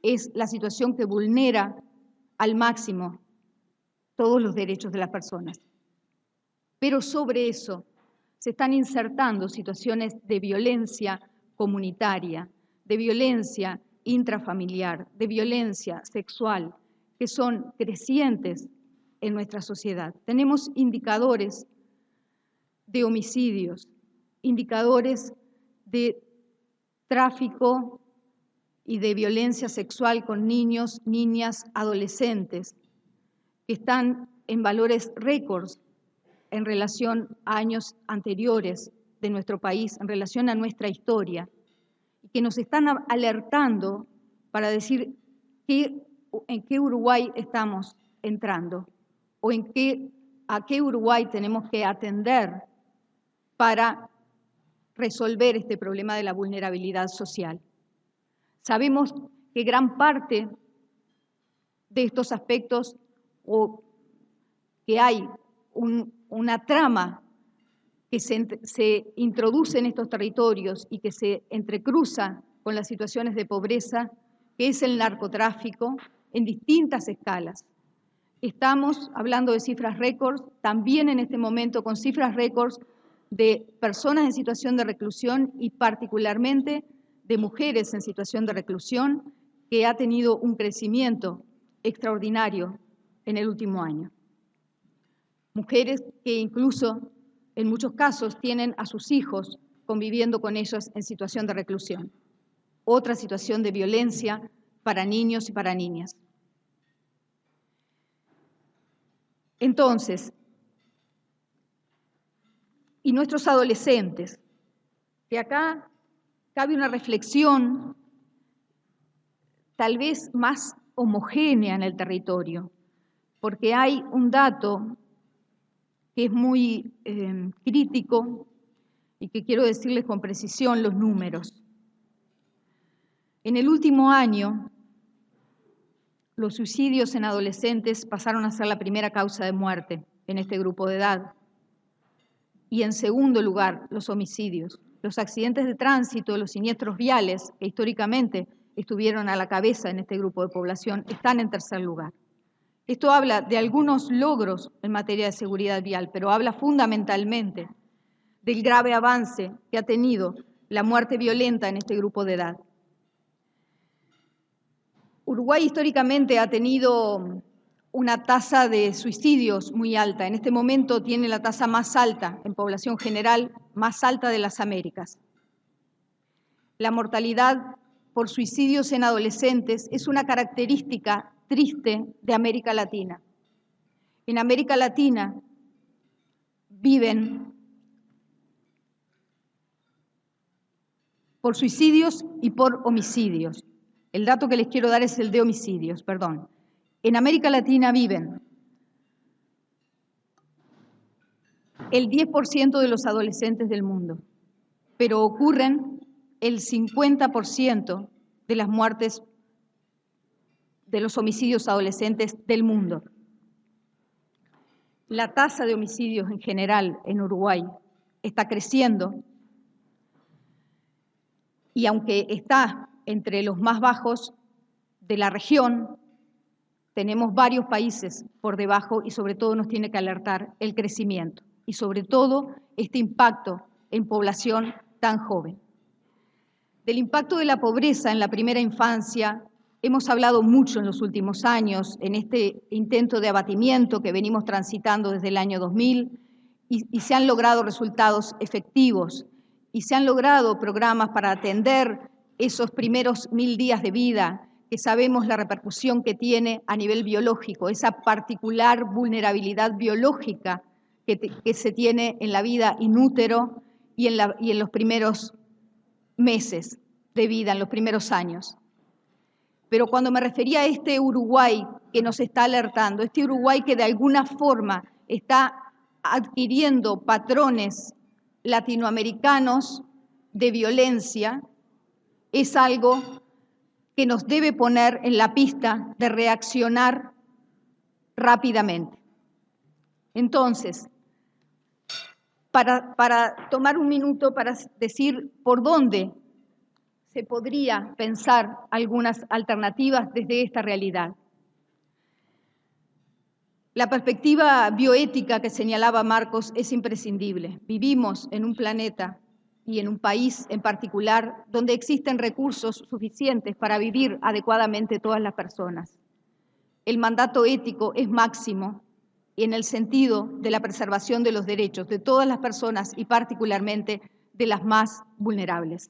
es la situación que vulnera al máximo todos los derechos de las personas. Pero sobre eso se están insertando situaciones de violencia comunitaria, de violencia intrafamiliar, de violencia sexual, que son crecientes en nuestra sociedad. Tenemos indicadores de homicidios, indicadores de tráfico y de violencia sexual con niños, niñas, adolescentes, que están en valores récords en relación a años anteriores de nuestro país, en relación a nuestra historia, y que nos están alertando para decir en qué Uruguay estamos entrando o a qué Uruguay tenemos que atender para resolver este problema de la vulnerabilidad social. Sabemos que gran parte de estos aspectos, o que hay una trama que se introduce en estos territorios y que se entrecruza con las situaciones de pobreza, que es el narcotráfico en distintas escalas. Estamos hablando de cifras récords, también en este momento con cifras récords de personas en situación de reclusión y particularmente de mujeres en situación de reclusión, que ha tenido un crecimiento extraordinario en el último año. Mujeres que incluso en muchos casos tienen a sus hijos conviviendo con ellos en situación de reclusión. Otra situación de violencia para niños y para niñas. Entonces, y nuestros adolescentes, que acá cabe una reflexión tal vez más homogénea en el territorio, porque hay un dato que es muy crítico y que quiero decirles con precisión los números. En el último año, los suicidios en adolescentes pasaron a ser la primera causa de muerte en este grupo de edad. Y en segundo lugar, los homicidios. Los accidentes de tránsito, los siniestros viales, que históricamente estuvieron a la cabeza en este grupo de población, están en tercer lugar. Esto habla de algunos logros en materia de seguridad vial, pero habla fundamentalmente del grave avance que ha tenido la muerte violenta en este grupo de edad. Uruguay históricamente ha tenido una tasa de suicidios muy alta. En este momento tiene la tasa más alta en población general, más alta de las Américas. La mortalidad por suicidios en adolescentes es una característica triste de América Latina. En América Latina viven por suicidios y por homicidios. El dato que les quiero dar es el de homicidios, perdón. En América Latina viven el 10% de los adolescentes del mundo, pero ocurren el 50% de las muertes de los homicidios adolescentes del mundo. La tasa de homicidios en general en Uruguay está creciendo y aunque está entre los más bajos de la región, tenemos varios países por debajo y sobre todo nos tiene que alertar el crecimiento y sobre todo este impacto en población tan joven. Del impacto de la pobreza en la primera infancia hemos hablado mucho en los últimos años, en este intento de abatimiento que venimos transitando desde el año 2000 y se han logrado resultados efectivos y se han logrado programas para atender esos primeros 1000 días de vida que sabemos la repercusión que tiene a nivel biológico, esa particular vulnerabilidad biológica que se tiene en la vida in útero y en los primeros meses de vida, en los primeros años. Pero cuando me refería a este Uruguay que nos está alertando, este Uruguay que de alguna forma está adquiriendo patrones latinoamericanos de violencia, es algo que nos debe poner en la pista de reaccionar rápidamente. Entonces, para tomar un minuto para decir por dónde se podría pensar algunas alternativas desde esta realidad. La perspectiva bioética que señalaba Marcos es imprescindible. Vivimos en un planeta y en un país en particular donde existen recursos suficientes para vivir adecuadamente todas las personas. El mandato ético es máximo y en el sentido de la preservación de los derechos de todas las personas y particularmente de las más vulnerables.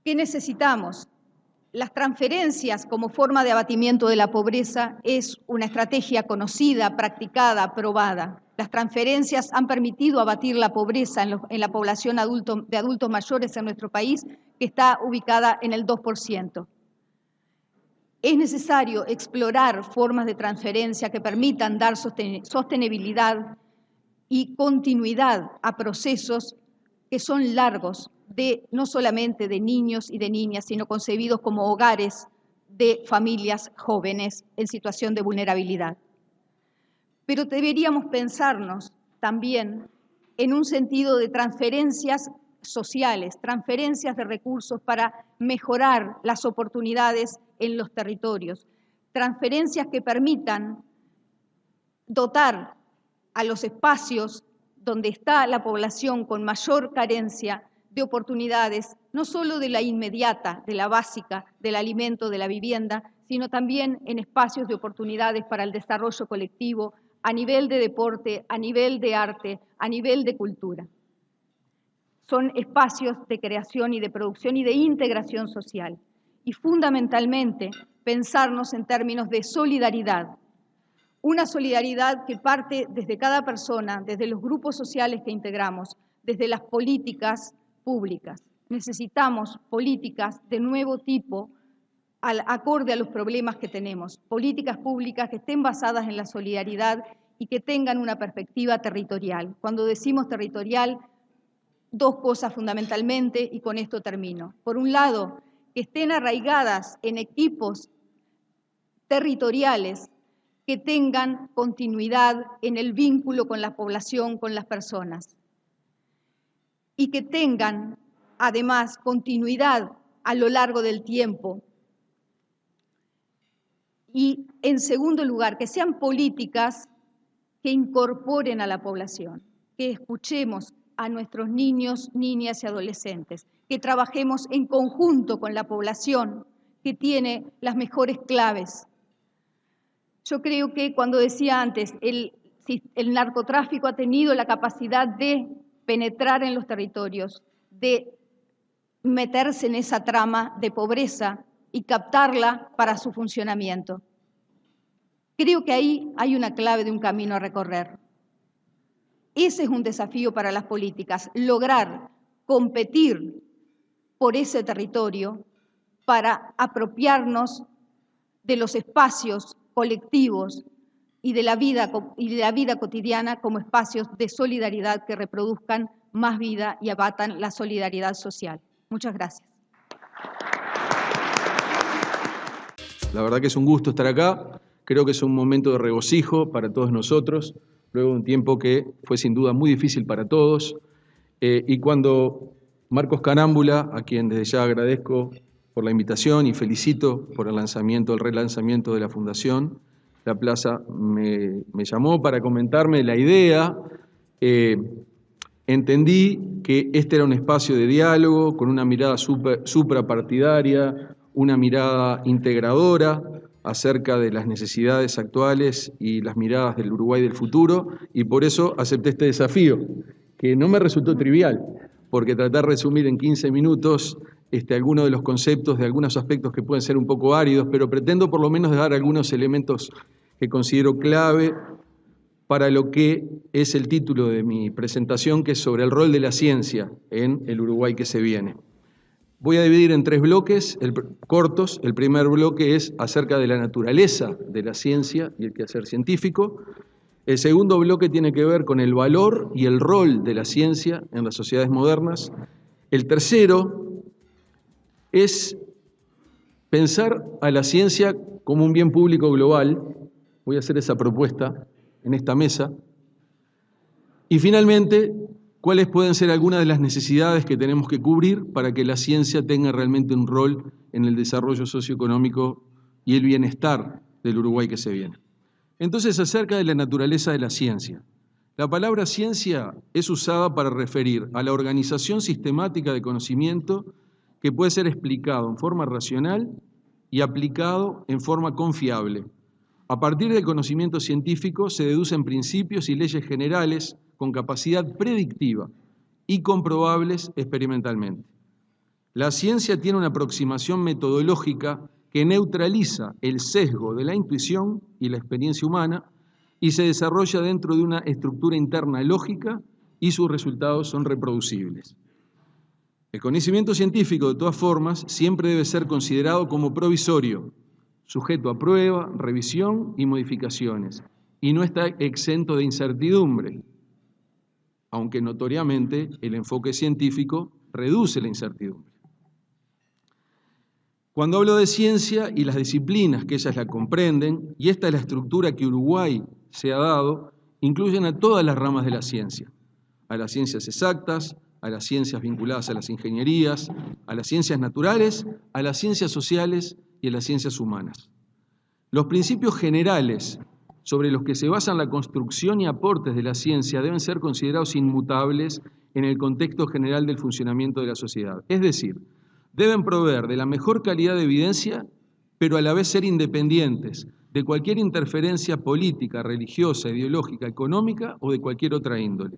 ¿Qué necesitamos? Las transferencias como forma de abatimiento de la pobreza es una estrategia conocida, practicada, probada. Las transferencias han permitido abatir la pobreza en la población de adultos mayores en nuestro país, que está ubicada en el 2%. Es necesario explorar formas de transferencia que permitan dar sostenibilidad y continuidad a procesos que son largos, no solamente de niños y de niñas, sino concebidos como hogares de familias jóvenes en situación de vulnerabilidad. Pero deberíamos pensarnos también en un sentido de transferencias sociales, transferencias de recursos para mejorar las oportunidades en los territorios, transferencias que permitan dotar a los espacios donde está la población con mayor carencia de oportunidades, no solo de la inmediata, de la básica, del alimento, de la vivienda, sino también en espacios de oportunidades para el desarrollo colectivo, a nivel de deporte, a nivel de arte, a nivel de cultura. Son espacios de creación y de producción y de integración social. Y fundamentalmente, pensarnos en términos de solidaridad. Una solidaridad que parte desde cada persona, desde los grupos sociales que integramos, desde las políticas públicas. Necesitamos políticas de nuevo tipo, acorde a los problemas que tenemos, políticas públicas que estén basadas en la solidaridad y que tengan una perspectiva territorial. Cuando decimos territorial, dos cosas fundamentalmente, y con esto termino. Por un lado, que estén arraigadas en equipos territoriales que tengan continuidad en el vínculo con la población, con las personas, y que tengan, además, continuidad a lo largo del tiempo. Y, en segundo lugar, que sean políticas que incorporen a la población, que escuchemos a nuestros niños, niñas y adolescentes, que trabajemos en conjunto con la población que tiene las mejores claves. Yo creo que cuando decía antes, el narcotráfico ha tenido la capacidad de penetrar en los territorios, de meterse en esa trama de pobreza y captarla para su funcionamiento. Creo que ahí hay una clave de un camino a recorrer. Ese es un desafío para las políticas, lograr competir por ese territorio para apropiarnos de los espacios colectivos y de la vida cotidiana como espacios de solidaridad que reproduzcan más vida y abatan la solidaridad social. Muchas gracias. La verdad que es un gusto estar acá. Creo que es un momento de regocijo para todos nosotros, luego de un tiempo que fue sin duda muy difícil para todos. Y cuando Marcos Carámbula, a quien desde ya agradezco por la invitación y felicito por el relanzamiento de la Fundación La Plaza, me llamó para comentarme la idea. Entendí que este era un espacio de diálogo con una mirada suprapartidaria, una mirada integradora acerca de las necesidades actuales y las miradas del Uruguay del futuro, y por eso acepté este desafío, que no me resultó trivial, porque tratar de resumir en 15 minutos algunos de los conceptos, de algunos aspectos que pueden ser un poco áridos, pero pretendo por lo menos dar algunos elementos que considero clave para lo que es el título de mi presentación, que es sobre el rol de la ciencia en el Uruguay que se viene. Voy a dividir en 3 bloques cortos. El primer bloque es acerca de la naturaleza de la ciencia y el quehacer científico. El segundo bloque tiene que ver con el valor y el rol de la ciencia en las sociedades modernas. El tercero es pensar a la ciencia como un bien público global. Voy a hacer esa propuesta en esta mesa. Y finalmente, ¿cuáles pueden ser algunas de las necesidades que tenemos que cubrir para que la ciencia tenga realmente un rol en el desarrollo socioeconómico y el bienestar del Uruguay que se viene? Entonces, acerca de la naturaleza de la ciencia. La palabra ciencia es usada para referir a la organización sistemática de conocimiento que puede ser explicado en forma racional y aplicado en forma confiable. A partir del conocimiento científico se deducen principios y leyes generales con capacidad predictiva y comprobables experimentalmente. La ciencia tiene una aproximación metodológica que neutraliza el sesgo de la intuición y la experiencia humana y se desarrolla dentro de una estructura interna lógica y sus resultados son reproducibles. El conocimiento científico, de todas formas, siempre debe ser considerado como provisorio, sujeto a prueba, revisión y modificaciones, y no está exento de incertidumbre, aunque notoriamente el enfoque científico reduce la incertidumbre. Cuando hablo de ciencia y las disciplinas que ellas la comprenden, y esta es la estructura que Uruguay se ha dado, incluyen a todas las ramas de la ciencia, a las ciencias exactas, a las ciencias vinculadas a las ingenierías, a las ciencias naturales, a las ciencias sociales y a las ciencias humanas. Los principios generales sobre los que se basan la construcción y aportes de la ciencia deben ser considerados inmutables en el contexto general del funcionamiento de la sociedad. Es decir, deben proveer de la mejor calidad de evidencia, pero a la vez ser independientes de cualquier interferencia política, religiosa, ideológica, económica o de cualquier otra índole.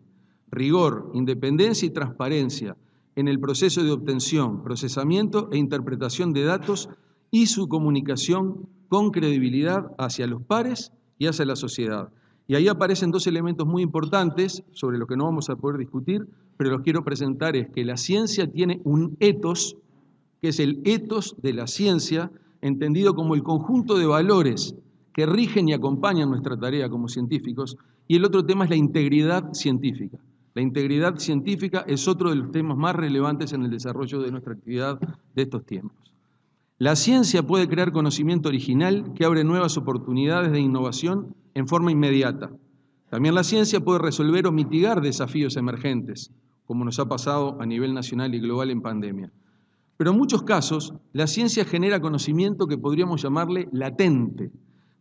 Rigor, independencia y transparencia en el proceso de obtención, procesamiento e interpretación de datos y su comunicación con credibilidad hacia los pares y hacia la sociedad. Y ahí aparecen dos elementos muy importantes sobre los que no vamos a poder discutir, pero los quiero presentar, es que la ciencia tiene un ethos, que es el ethos de la ciencia, entendido como el conjunto de valores que rigen y acompañan nuestra tarea como científicos, y el otro tema es la integridad científica. La integridad científica es otro de los temas más relevantes en el desarrollo de nuestra actividad de estos tiempos. La ciencia puede crear conocimiento original que abre nuevas oportunidades de innovación en forma inmediata. También la ciencia puede resolver o mitigar desafíos emergentes, como nos ha pasado a nivel nacional y global en pandemia. Pero en muchos casos, la ciencia genera conocimiento que podríamos llamarle latente,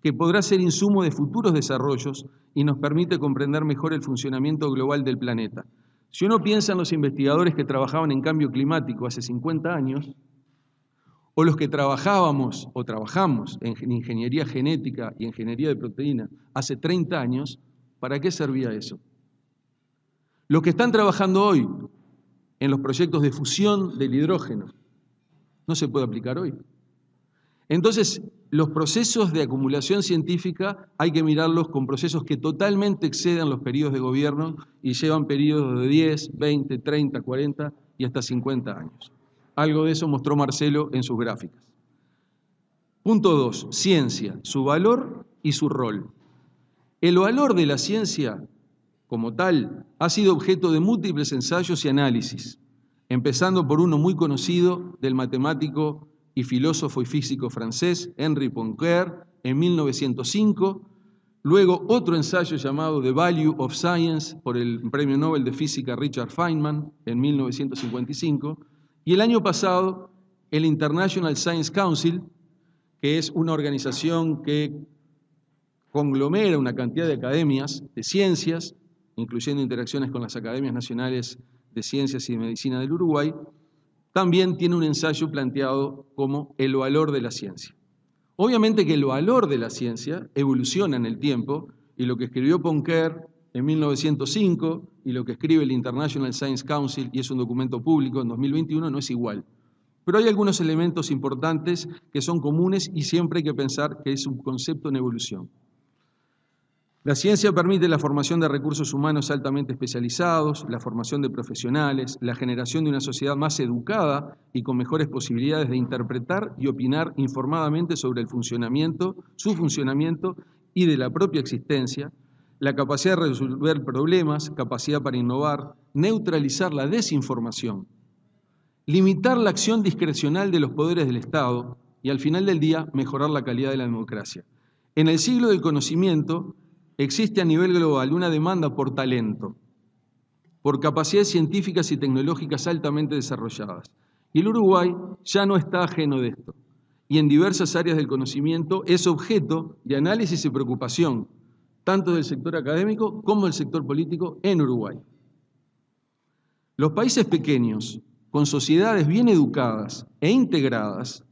que podrá ser insumo de futuros desarrollos y nos permite comprender mejor el funcionamiento global del planeta. Si uno piensa en los investigadores que trabajaban en cambio climático hace 50 años, o los que trabajábamos o trabajamos en ingeniería genética y ingeniería de proteína hace 30 años, ¿para qué servía eso? Los que están trabajando hoy en los proyectos de fusión del hidrógeno, no se puede aplicar hoy. Entonces, los procesos de acumulación científica hay que mirarlos con procesos que totalmente exceden los periodos de gobierno y llevan periodos de 10, 20, 30, 40 y hasta 50 años. Algo de eso mostró Marcelo en sus gráficas. Punto 2. Ciencia, su valor y su rol. El valor de la ciencia, como tal, ha sido objeto de múltiples ensayos y análisis, empezando por uno muy conocido del matemático y filósofo y físico francés Henri Poincaré en 1905, luego otro ensayo llamado The Value of Science por el Premio Nobel de Física Richard Feynman en 1955, y el año pasado el International Science Council, que es una organización que conglomera una cantidad de academias de ciencias, incluyendo interacciones con las academias nacionales de ciencias y de medicina del Uruguay, también tiene un ensayo planteado como el valor de la ciencia. Obviamente que el valor de la ciencia evoluciona en el tiempo y lo que escribió Poincaré en 1905 y lo que escribe el International Science Council, y es un documento público en 2021, no es igual. Pero hay algunos elementos importantes que son comunes y siempre hay que pensar que es un concepto en evolución. La ciencia permite la formación de recursos humanos altamente especializados, la formación de profesionales, la generación de una sociedad más educada y con mejores posibilidades de interpretar y opinar informadamente sobre el funcionamiento, su funcionamiento y de la propia existencia, la capacidad de resolver problemas, capacidad para innovar, neutralizar la desinformación, limitar la acción discrecional de los poderes del Estado y, al final del día, mejorar la calidad de la democracia. En el siglo del conocimiento, existe a nivel global una demanda por talento, por capacidades científicas y tecnológicas altamente desarrolladas. Y el Uruguay ya no está ajeno de esto. Y en diversas áreas del conocimiento es objeto de análisis y preocupación, tanto del sector académico como del sector político en Uruguay. Los países pequeños, con sociedades bien educadas e integradas,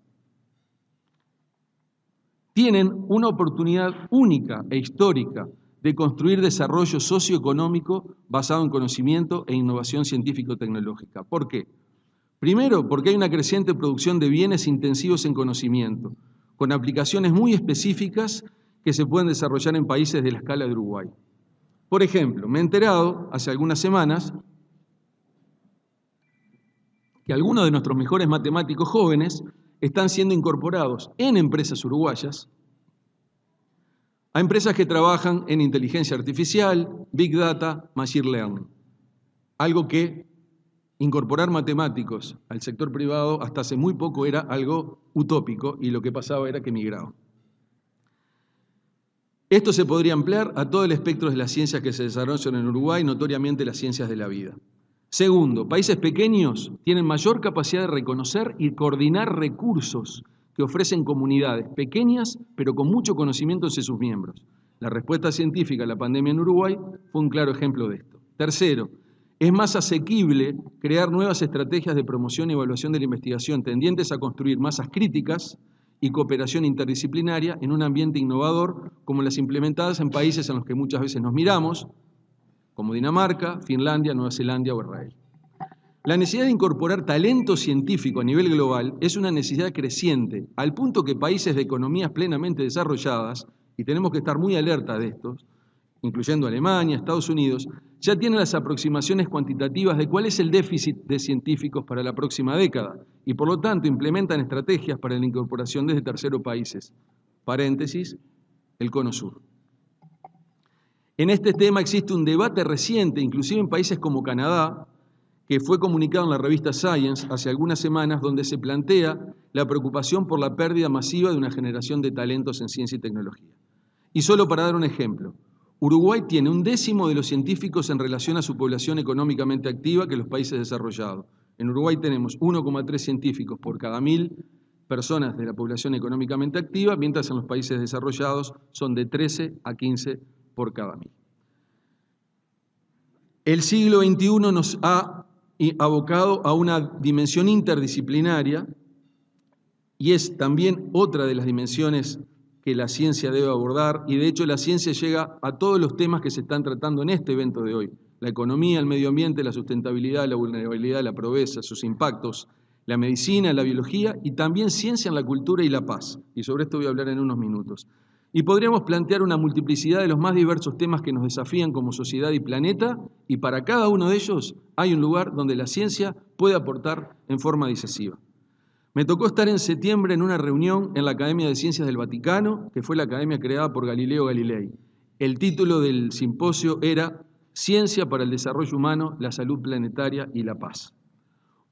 tienen una oportunidad única e histórica de construir desarrollo socioeconómico basado en conocimiento e innovación científico-tecnológica. ¿Por qué? Primero, porque hay una creciente producción de bienes intensivos en conocimiento, con aplicaciones muy específicas que se pueden desarrollar en países de la escala de Uruguay. Por ejemplo, me he enterado hace algunas semanas que algunos de nuestros mejores matemáticos jóvenes están siendo incorporados en empresas uruguayas, a empresas que trabajan en inteligencia artificial, Big Data, Machine Learning. Algo que incorporar matemáticos al sector privado hasta hace muy poco era algo utópico y lo que pasaba era que migraban. Esto se podría ampliar a todo el espectro de las ciencias que se desarrollan en Uruguay, notoriamente las ciencias de la vida. Segundo, países pequeños tienen mayor capacidad de reconocer y coordinar recursos que ofrecen comunidades pequeñas, pero con mucho conocimiento entre sus miembros. La respuesta científica a la pandemia en Uruguay fue un claro ejemplo de esto. Tercero, es más asequible crear nuevas estrategias de promoción y evaluación de la investigación tendientes a construir masas críticas y cooperación interdisciplinaria en un ambiente innovador como las implementadas en países en los que muchas veces nos miramos, como Dinamarca, Finlandia, Nueva Zelanda o Israel. La necesidad de incorporar talento científico a nivel global es una necesidad creciente, al punto que países de economías plenamente desarrolladas, y tenemos que estar muy alerta de estos, incluyendo Alemania, Estados Unidos, ya tienen las aproximaciones cuantitativas de cuál es el déficit de científicos para la próxima década, y por lo tanto implementan estrategias para la incorporación desde terceros países. Paréntesis, el Cono Sur. En este tema existe un debate reciente, inclusive en países como Canadá, que fue comunicado en la revista Science hace algunas semanas, donde se plantea la preocupación por la pérdida masiva de una generación de talentos en ciencia y tecnología. Y solo para dar un ejemplo, Uruguay tiene 1/10 de los científicos en relación a su población económicamente activa que los países desarrollados. En Uruguay tenemos 1,3 científicos por cada 1000 personas de la población económicamente activa, mientras en los países desarrollados son de 13 a 15 por cada 1000. El siglo XXI nos ha abocado a una dimensión interdisciplinaria y es también otra de las dimensiones que la ciencia debe abordar, y de hecho la ciencia llega a todos los temas que se están tratando en este evento de hoy: la economía, el medio ambiente, la sustentabilidad, la vulnerabilidad, la pobreza, sus impactos, la medicina, la biología y también ciencia en la cultura y la paz. Y sobre esto voy a hablar en unos minutos. Y podríamos plantear una multiplicidad de los más diversos temas que nos desafían como sociedad y planeta, y para cada uno de ellos hay un lugar donde la ciencia puede aportar en forma decisiva. Me tocó estar en septiembre en una reunión en la Academia de Ciencias del Vaticano, que fue la academia creada por Galileo Galilei. El título del simposio era Ciencia para el Desarrollo Humano, la Salud Planetaria y la Paz.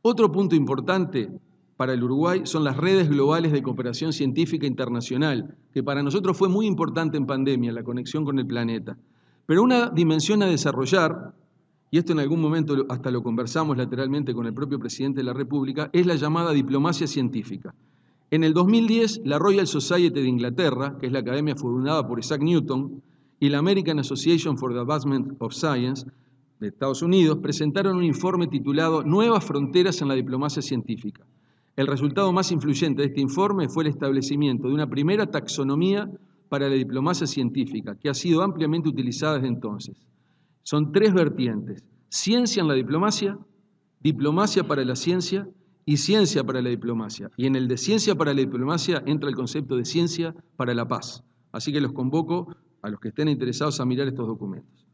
Otro punto importante para el Uruguay son las redes globales de cooperación científica internacional, que para nosotros fue muy importante en pandemia, la conexión con el planeta. Pero una dimensión a desarrollar, y esto en algún momento hasta lo conversamos lateralmente con el propio presidente de la República, es la llamada diplomacia científica. En el 2010, la Royal Society de Inglaterra, que es la academia fundada por Isaac Newton, y la American Association for the Advancement of Science de Estados Unidos presentaron un informe titulado Nuevas fronteras en la diplomacia científica. El resultado más influyente de este informe fue el establecimiento de una primera taxonomía para la diplomacia científica, que ha sido ampliamente utilizada desde entonces. Son 3 vertientes: ciencia en la diplomacia, diplomacia para la ciencia y ciencia para la diplomacia. Y en el de ciencia para la diplomacia entra el concepto de ciencia para la paz. Así que los convoco a los que estén interesados a mirar estos documentos.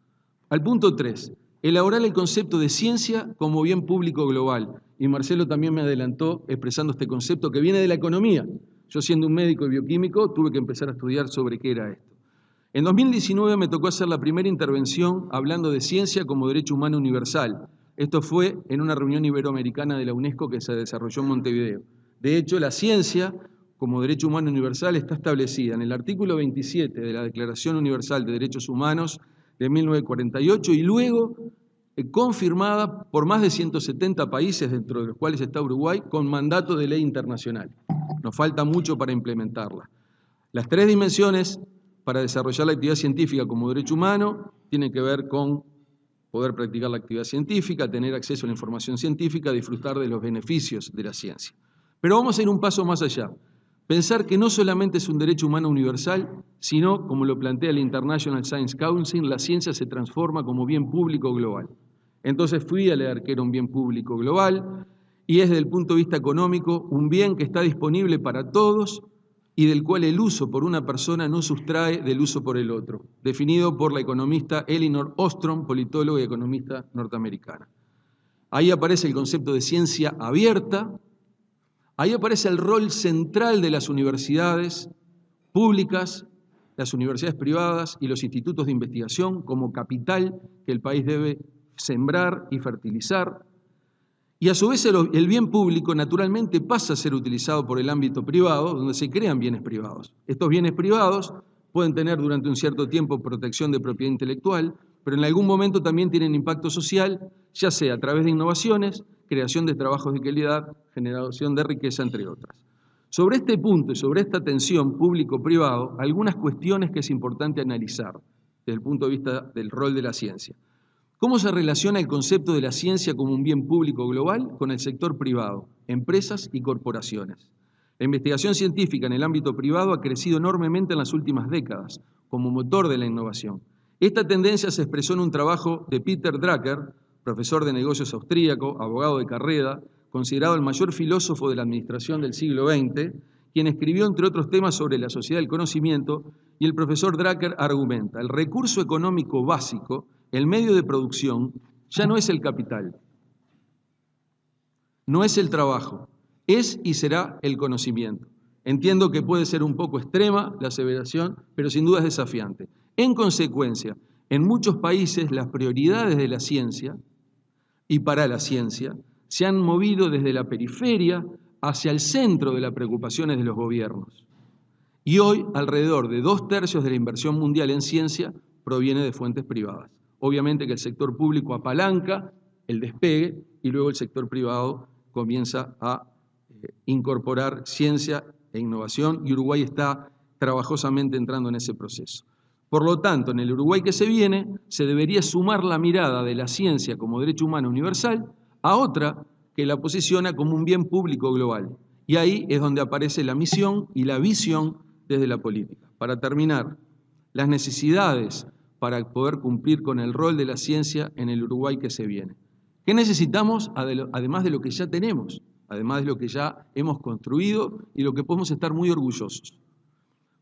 Al punto 3, elaborar el concepto de ciencia como bien público global. Y Marcelo también me adelantó expresando este concepto que viene de la economía. Yo, siendo un médico y bioquímico, tuve que empezar a estudiar sobre qué era esto. En 2019 me tocó hacer la primera intervención hablando de ciencia como derecho humano universal. Esto fue en una reunión iberoamericana de la UNESCO que se desarrolló en Montevideo. De hecho, la ciencia como derecho humano universal está establecida en el artículo 27 de la Declaración Universal de Derechos Humanos de 1948 y luego confirmada por más de 170 países, dentro de los cuales está Uruguay, con mandato de ley internacional. Nos falta mucho para implementarla. Las 3 dimensiones para desarrollar la actividad científica como derecho humano tiene que ver con poder practicar la actividad científica, tener acceso a la información científica, disfrutar de los beneficios de la ciencia. Pero vamos a ir un paso más allá. Pensar que no solamente es un derecho humano universal, sino, como lo plantea el International Science Council, la ciencia se transforma como bien público global. Entonces fui a leer que era un bien público global y es desde el punto de vista económico un bien que está disponible para todos y del cual el uso por una persona no sustrae del uso por el otro, definido por la economista Elinor Ostrom, politóloga y economista norteamericana. Ahí aparece el concepto de ciencia abierta, ahí aparece el rol central de las universidades públicas, las universidades privadas y los institutos de investigación como capital que el país debe sembrar y fertilizar. Y a su vez el bien público naturalmente pasa a ser utilizado por el ámbito privado, donde se crean bienes privados. Estos bienes privados pueden tener durante un cierto tiempo protección de propiedad intelectual, pero en algún momento también tienen impacto social, ya sea a través de innovaciones, creación de trabajos de calidad, generación de riqueza, entre otras. Sobre este punto y sobre esta tensión público-privado, algunas cuestiones que es importante analizar desde el punto de vista del rol de la ciencia. ¿Cómo se relaciona el concepto de la ciencia como un bien público global con el sector privado, empresas y corporaciones? La investigación científica en el ámbito privado ha crecido enormemente en las últimas décadas, como motor de la innovación. Esta tendencia se expresó en un trabajo de Peter Drucker, profesor de negocios austríaco, abogado de carrera, considerado el mayor filósofo de la administración del siglo XX, quien escribió, entre otros temas, sobre la sociedad del conocimiento, y el profesor Drucker argumenta: el recurso económico básico, el medio de producción, ya no es el capital, no es el trabajo, es y será el conocimiento. Entiendo que puede ser un poco extrema la aseveración, pero sin duda es desafiante. En consecuencia, en muchos países las prioridades de la ciencia y para la ciencia se han movido desde la periferia hacia el centro de las preocupaciones de los gobiernos. Y hoy, alrededor de 2/3 de la inversión mundial en ciencia proviene de fuentes privadas. Obviamente que el sector público apalanca el despegue y luego el sector privado comienza a incorporar ciencia e innovación, y Uruguay está trabajosamente entrando en ese proceso. Por lo tanto, en el Uruguay que se viene, se debería sumar la mirada de la ciencia como derecho humano universal a otra que la posiciona como un bien público global. Y ahí es donde aparece la misión y la visión desde la política. Para terminar, las necesidades para poder cumplir con el rol de la ciencia en el Uruguay que se viene. ¿Qué necesitamos además de lo que ya tenemos? Además de lo que ya hemos construido y lo que podemos estar muy orgullosos.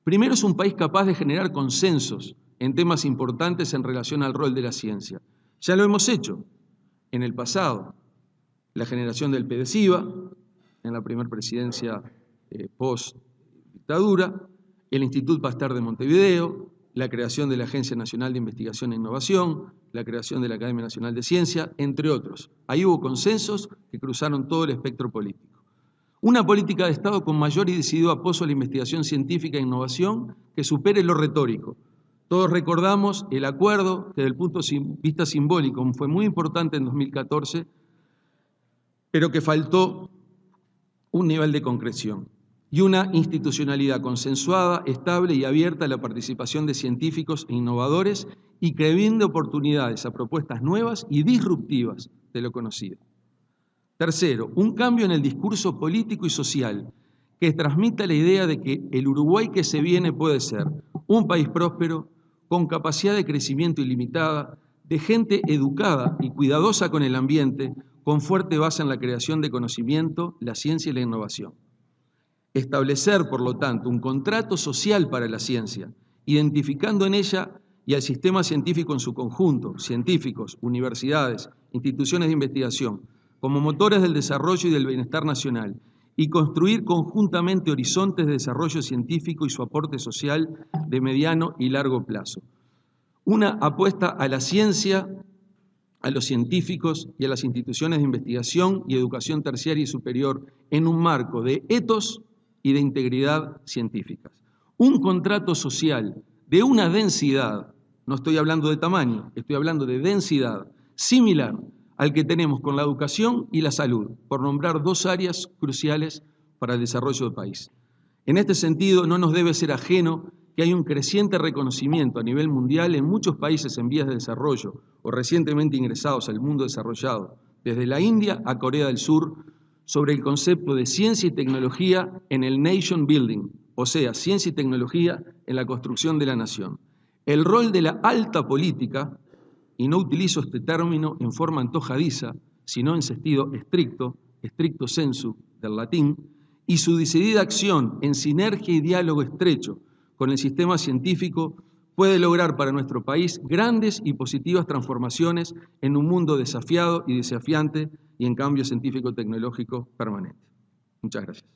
Primero, es un país capaz de generar consensos en temas importantes en relación al rol de la ciencia. Ya lo hemos hecho en el pasado. La generación del PDCIVA, en la primera presidencia post-dictadura, el Instituto Pasteur de Montevideo, la creación de la Agencia Nacional de Investigación e Innovación, la creación de la Academia Nacional de Ciencia, entre otros. Ahí hubo consensos que cruzaron todo el espectro político. Una política de Estado con mayor y decidido apoyo a la investigación científica e innovación que supere lo retórico. Todos recordamos el acuerdo que desde el punto de vista simbólico fue muy importante en 2014, pero que faltó un nivel de concreción y una institucionalidad consensuada, estable y abierta a la participación de científicos e innovadores y que brinde oportunidades a propuestas nuevas y disruptivas de lo conocido. Tercero, un cambio en el discurso político y social que transmita la idea de que el Uruguay que se viene puede ser un país próspero, con capacidad de crecimiento ilimitada, de gente educada y cuidadosa con el ambiente, con fuerte base en la creación de conocimiento, la ciencia y la innovación. Establecer, por lo tanto, un contrato social para la ciencia, identificando en ella y al sistema científico en su conjunto, científicos, universidades, instituciones de investigación, como motores del desarrollo y del bienestar nacional, y construir conjuntamente horizontes de desarrollo científico y su aporte social de mediano y largo plazo. Una apuesta a la ciencia, a los científicos y a las instituciones de investigación y educación terciaria y superior en un marco de etos y de integridad científicas. Un contrato social de una densidad, no estoy hablando de tamaño, estoy hablando de densidad, similar al que tenemos con la educación y la salud, por nombrar dos áreas cruciales para el desarrollo del país. En este sentido, no nos debe ser ajeno que hay un creciente reconocimiento a nivel mundial en muchos países en vías de desarrollo o recientemente ingresados al mundo desarrollado, desde la India a Corea del Sur, sobre el concepto de ciencia y tecnología en el nation building, o sea, ciencia y tecnología en la construcción de la nación. El rol de la alta política, y no utilizo este término en forma antojadiza, sino en sentido estricto, stricto sensu del latín, y su decidida acción en sinergia y diálogo estrecho con el sistema científico puede lograr para nuestro país grandes y positivas transformaciones en un mundo desafiado y desafiante y en cambio científico-tecnológico permanente. Muchas gracias.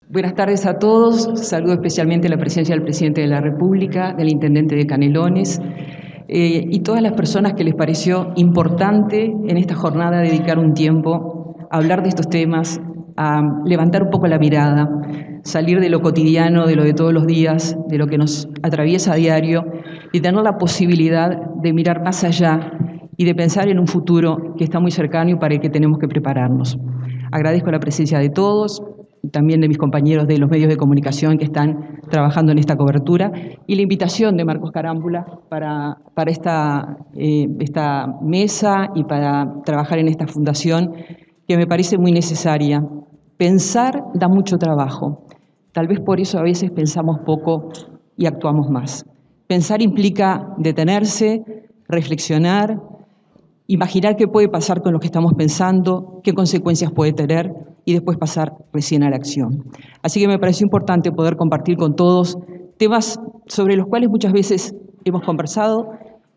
Buenas tardes a todos. Saludo especialmente la presencia del Presidente de la República, del Intendente de Canelones y todas las personas que les pareció importante en esta jornada dedicar un tiempo a hablar de estos temas, a levantar un poco la mirada, salir de lo cotidiano, de lo de todos los días, de lo que nos atraviesa a diario y tener la posibilidad de mirar más allá y de pensar en un futuro que está muy cercano y para el que tenemos que prepararnos. Agradezco la presencia de todos, también de mis compañeros de los medios de comunicación que están trabajando en esta cobertura, y la invitación de Marcos Carámbula para esta mesa y para trabajar en esta fundación que me parece muy necesaria. Pensar da mucho trabajo, tal vez por eso a veces pensamos poco y actuamos más. Pensar implica detenerse, reflexionar, imaginar qué puede pasar con lo que estamos pensando, qué consecuencias puede tener y después pasar recién a la acción. Así que me pareció importante poder compartir con todos temas sobre los cuales muchas veces hemos conversado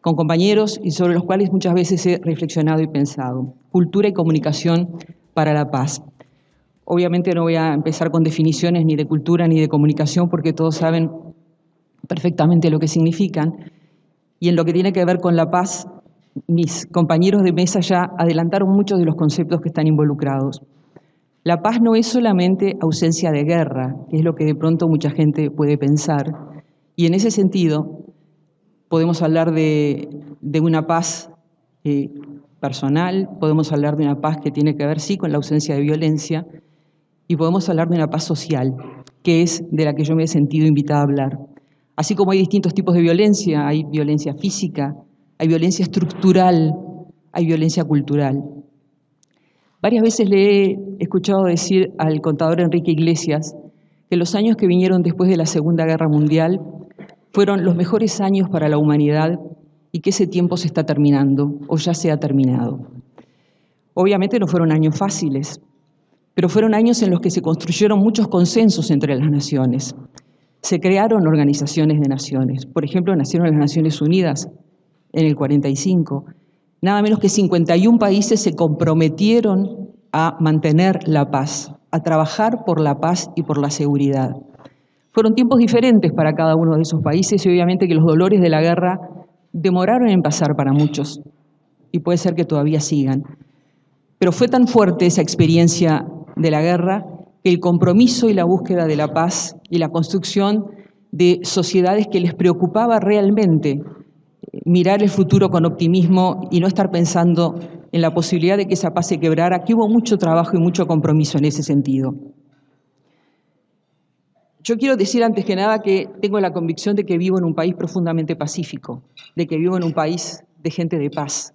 con compañeros y sobre los cuales muchas veces he reflexionado y pensado. Cultura y comunicación para la paz. Obviamente no voy a empezar con definiciones ni de cultura ni de comunicación porque todos saben perfectamente lo que significan. Y en lo que tiene que ver con la paz, mis compañeros de mesa ya adelantaron muchos de los conceptos que están involucrados. La paz no es solamente ausencia de guerra, que es lo que de pronto mucha gente puede pensar. Y en ese sentido, podemos hablar de una paz personal, podemos hablar de una paz que tiene que ver, sí, con la ausencia de violencia, y podemos hablar de una paz social, que es de la que yo me he sentido invitada a hablar. Así como hay distintos tipos de violencia, hay violencia física, hay violencia estructural, hay violencia cultural. Varias veces le he escuchado decir al contador Enrique Iglesias que los años que vinieron después de la Segunda Guerra Mundial fueron los mejores años para la humanidad y que ese tiempo se está terminando o ya se ha terminado. Obviamente no fueron años fáciles, pero fueron años en los que se construyeron muchos consensos entre las naciones. Se crearon organizaciones de naciones. Por ejemplo, nacieron las Naciones Unidas en el 45. Nada menos que 51 países se comprometieron a mantener la paz, a trabajar por la paz y por la seguridad. Fueron tiempos diferentes para cada uno de esos países y obviamente que los dolores de la guerra demoraron en pasar para muchos y puede ser que todavía sigan. Pero fue tan fuerte esa experiencia de la guerra que el compromiso y la búsqueda de la paz y la construcción de sociedades que les preocupaba realmente mirar el futuro con optimismo y no estar pensando en la posibilidad de que esa paz se quebrara, que hubo mucho trabajo y mucho compromiso en ese sentido. Yo quiero decir antes que nada que tengo la convicción de que vivo en un país profundamente pacífico, de que vivo en un país de gente de paz,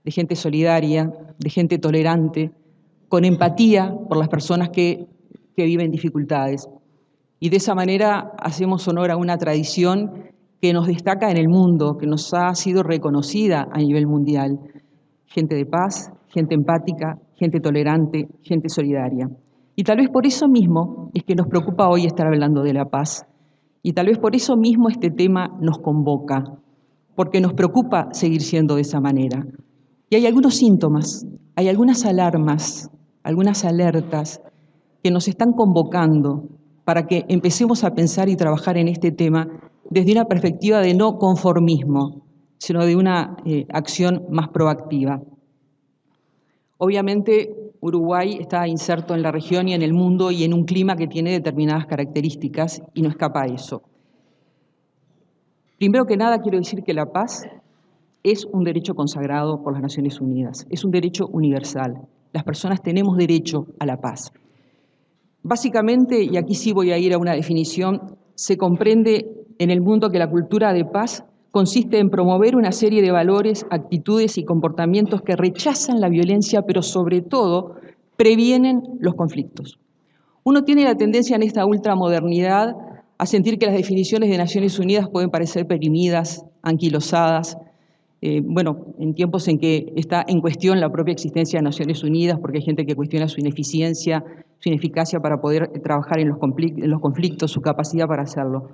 de gente solidaria, de gente tolerante, con empatía por las personas que viven dificultades. Y de esa manera hacemos honor a una tradición que nos destaca en el mundo, que nos ha sido reconocida a nivel mundial. Gente de paz, gente empática, gente tolerante, gente solidaria. Y tal vez por eso mismo es que nos preocupa hoy estar hablando de la paz. Y tal vez por eso mismo este tema nos convoca, porque nos preocupa seguir siendo de esa manera. Y hay algunos síntomas, hay algunas alarmas, algunas alertas que nos están convocando para que empecemos a pensar y trabajar en este tema desde una perspectiva de no conformismo, sino de una acción más proactiva. Obviamente, Uruguay está inserto en la región y en el mundo y en un clima que tiene determinadas características y no escapa a eso. Primero que nada, quiero decir que la paz es un derecho consagrado por las Naciones Unidas, es un derecho universal. Las personas tenemos derecho a la paz. Básicamente, y aquí sí voy a ir a una definición, se comprende en el mundo que la cultura de paz consiste en promover una serie de valores, actitudes y comportamientos que rechazan la violencia, pero sobre todo previenen los conflictos. Uno tiene la tendencia en esta ultramodernidad a sentir que las definiciones de Naciones Unidas pueden parecer perimidas, anquilosadas, en tiempos en que está en cuestión la propia existencia de Naciones Unidas, porque hay gente que cuestiona su ineficiencia, su ineficacia para poder trabajar en los conflictos, su capacidad para hacerlo.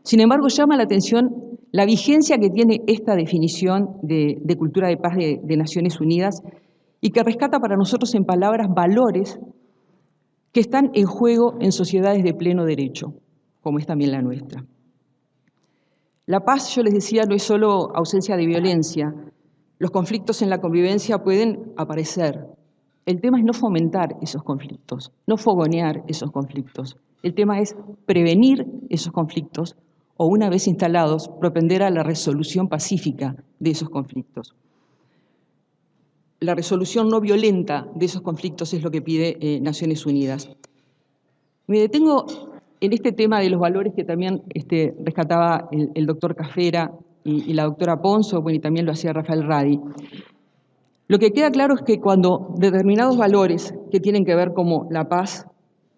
Sin embargo, llama la atención la vigencia que tiene esta definición de cultura de paz de Naciones Unidas y que rescata para nosotros en palabras valores que están en juego en sociedades de pleno derecho, como es también la nuestra. La paz, yo les decía, no es solo ausencia de violencia. Los conflictos en la convivencia pueden aparecer. El tema es no fomentar esos conflictos, no fogonear esos conflictos. El tema es prevenir esos conflictos o, una vez instalados, propender a la resolución pacífica de esos conflictos. La resolución no violenta de esos conflictos es lo que pide Naciones Unidas. Me detengo en este tema de los valores que también rescataba el doctor Cafera y la doctora Ponzo, y también lo hacía Rafael Radi. Lo que queda claro es que cuando determinados valores que tienen que ver como la paz,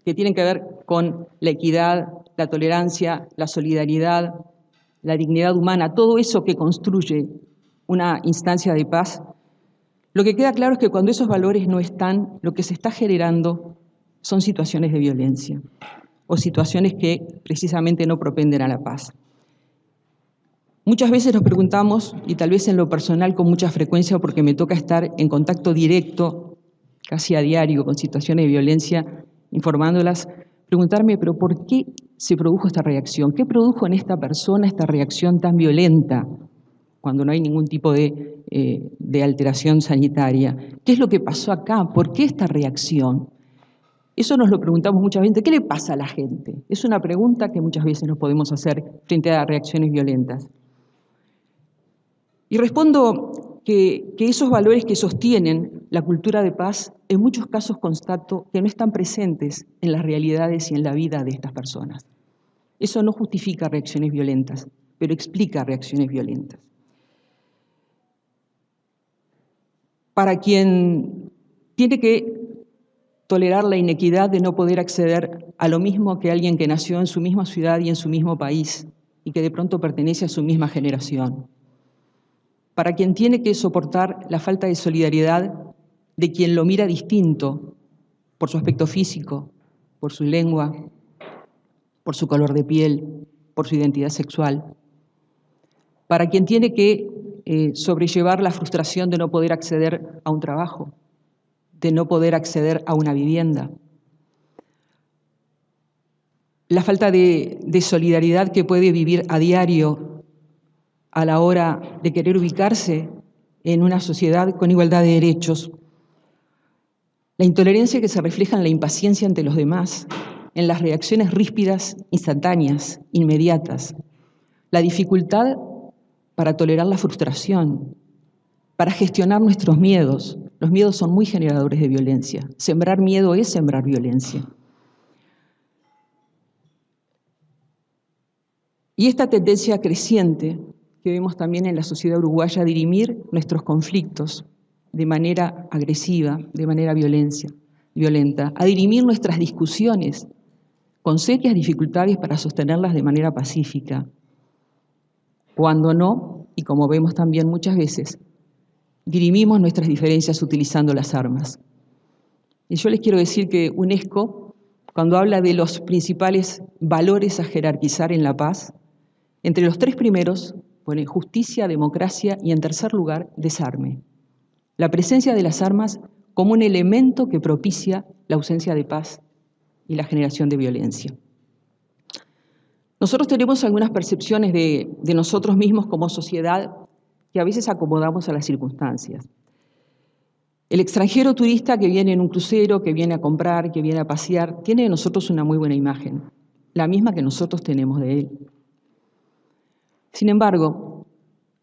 que tienen que ver con la equidad, la tolerancia, la solidaridad, la dignidad humana, todo eso que construye una instancia de paz, lo que queda claro es que cuando esos valores no están, lo que se está generando son situaciones de violencia o situaciones que precisamente no propenden a la paz. Muchas veces nos preguntamos, y tal vez en lo personal con mucha frecuencia porque me toca estar en contacto directo, casi a diario, con situaciones de violencia, informándolas, preguntarme, pero ¿por qué se produjo esta reacción? ¿Qué produjo en esta persona esta reacción tan violenta cuando no hay ningún tipo de alteración sanitaria? ¿Qué es lo que pasó acá? ¿Por qué esta reacción? Eso nos lo preguntamos muchas veces. ¿Qué le pasa a la gente? Es una pregunta que muchas veces nos podemos hacer frente a reacciones violentas. Y respondo que esos valores que sostienen la cultura de paz, en muchos casos constato que no están presentes en las realidades y en la vida de estas personas. Eso no justifica reacciones violentas, pero explica reacciones violentas. Para quien tiene que tolerar la inequidad de no poder acceder a lo mismo que alguien que nació en su misma ciudad y en su mismo país y que de pronto pertenece a su misma generación. Para quien tiene que soportar la falta de solidaridad de quien lo mira distinto por su aspecto físico, por su lengua, por su color de piel, por su identidad sexual. Para quien tiene que sobrellevar la frustración de no poder acceder a un trabajo, de no poder acceder a una vivienda. La falta de solidaridad que puede vivir a diario a la hora de querer ubicarse en una sociedad con igualdad de derechos. La intolerancia que se refleja en la impaciencia ante los demás, en las reacciones ríspidas, instantáneas, inmediatas. La dificultad para tolerar la frustración, para gestionar nuestros miedos. Los miedos son muy generadores de violencia. Sembrar miedo es sembrar violencia. Y esta tendencia creciente que vemos también en la sociedad uruguaya a dirimir nuestros conflictos de manera agresiva, de manera violenta, a dirimir nuestras discusiones con serias dificultades para sostenerlas de manera pacífica. Cuando no, y como vemos también muchas veces, dirimimos nuestras diferencias utilizando las armas. Y yo les quiero decir que UNESCO, cuando habla de los principales valores a jerarquizar en la paz, entre los 3 primeros pone justicia, democracia y, en tercer lugar, desarme. La presencia de las armas como un elemento que propicia la ausencia de paz y la generación de violencia. Nosotros tenemos algunas percepciones de nosotros mismos como sociedad que a veces acomodamos a las circunstancias. El extranjero turista que viene en un crucero, que viene a comprar, que viene a pasear, tiene de nosotros una muy buena imagen, la misma que nosotros tenemos de él. Sin embargo,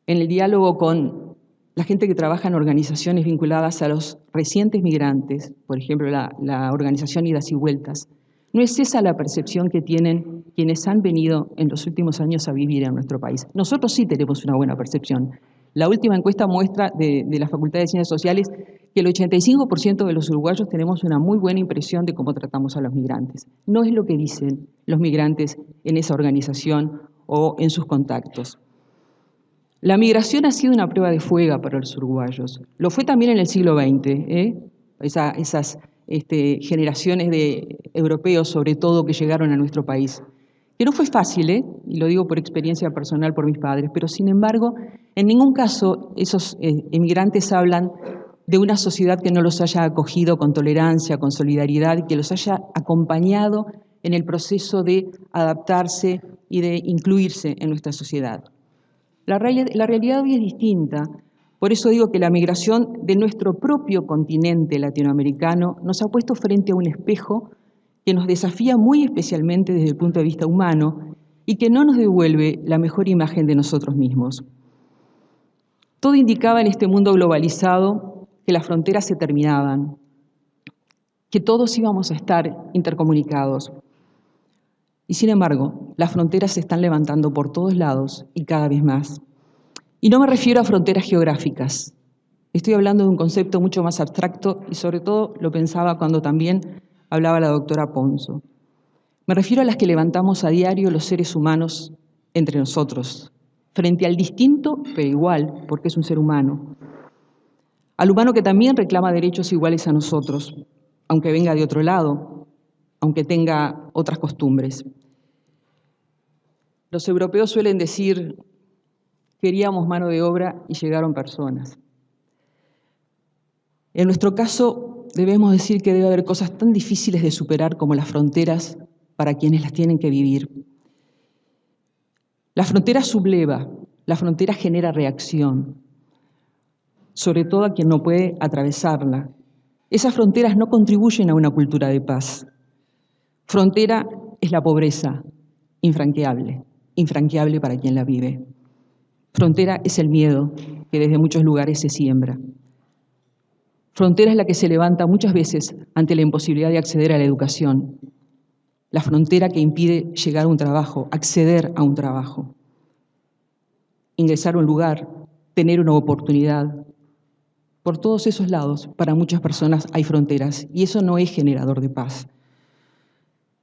en el diálogo con la gente que trabaja en organizaciones vinculadas a los recientes migrantes, por ejemplo, la organización Idas y Vueltas, No es esa la percepción que tienen quienes han venido en los últimos años a vivir en nuestro país. Nosotros sí tenemos una buena percepción. La última encuesta muestra de la Facultad de Ciencias Sociales que el 85% de los uruguayos tenemos una muy buena impresión de cómo tratamos a los migrantes. No es lo que dicen los migrantes en esa organización o en sus contactos. La migración ha sido una prueba de fuego para los uruguayos. Lo fue también en el siglo XX, esas generaciones de europeos, sobre todo, que llegaron a nuestro país. Que no fue fácil, y lo digo por experiencia personal por mis padres, pero sin embargo, en ningún caso esos emigrantes hablan de una sociedad que no los haya acogido con tolerancia, con solidaridad, que los haya acompañado en el proceso de adaptarse y de incluirse en nuestra sociedad. La realidad hoy es distinta. Por eso digo que la migración de nuestro propio continente latinoamericano nos ha puesto frente a un espejo que nos desafía muy especialmente desde el punto de vista humano y que no nos devuelve la mejor imagen de nosotros mismos. Todo indicaba en este mundo globalizado que las fronteras se terminaban, que todos íbamos a estar intercomunicados. Y sin embargo, las fronteras se están levantando por todos lados y cada vez más. Y no me refiero a fronteras geográficas. Estoy hablando de un concepto mucho más abstracto y sobre todo lo pensaba cuando también hablaba la doctora Ponzo. Me refiero a las que levantamos a diario los seres humanos entre nosotros, frente al distinto pero igual, porque es un ser humano. Al humano que también reclama derechos iguales a nosotros, aunque venga de otro lado, aunque tenga otras costumbres. Los europeos suelen decir, queríamos mano de obra y llegaron personas. En nuestro caso, debemos decir que debe haber cosas tan difíciles de superar como las fronteras para quienes las tienen que vivir. La frontera subleva, la frontera genera reacción, sobre todo a quien no puede atravesarla. Esas fronteras no contribuyen a una cultura de paz. Frontera es la pobreza, infranqueable para quien la vive. Frontera es el miedo que desde muchos lugares se siembra. Frontera es la que se levanta muchas veces ante la imposibilidad de acceder a la educación. La frontera que impide llegar a un trabajo, acceder a un trabajo, ingresar a un lugar, tener una oportunidad. Por todos esos lados, para muchas personas hay fronteras y eso no es generador de paz.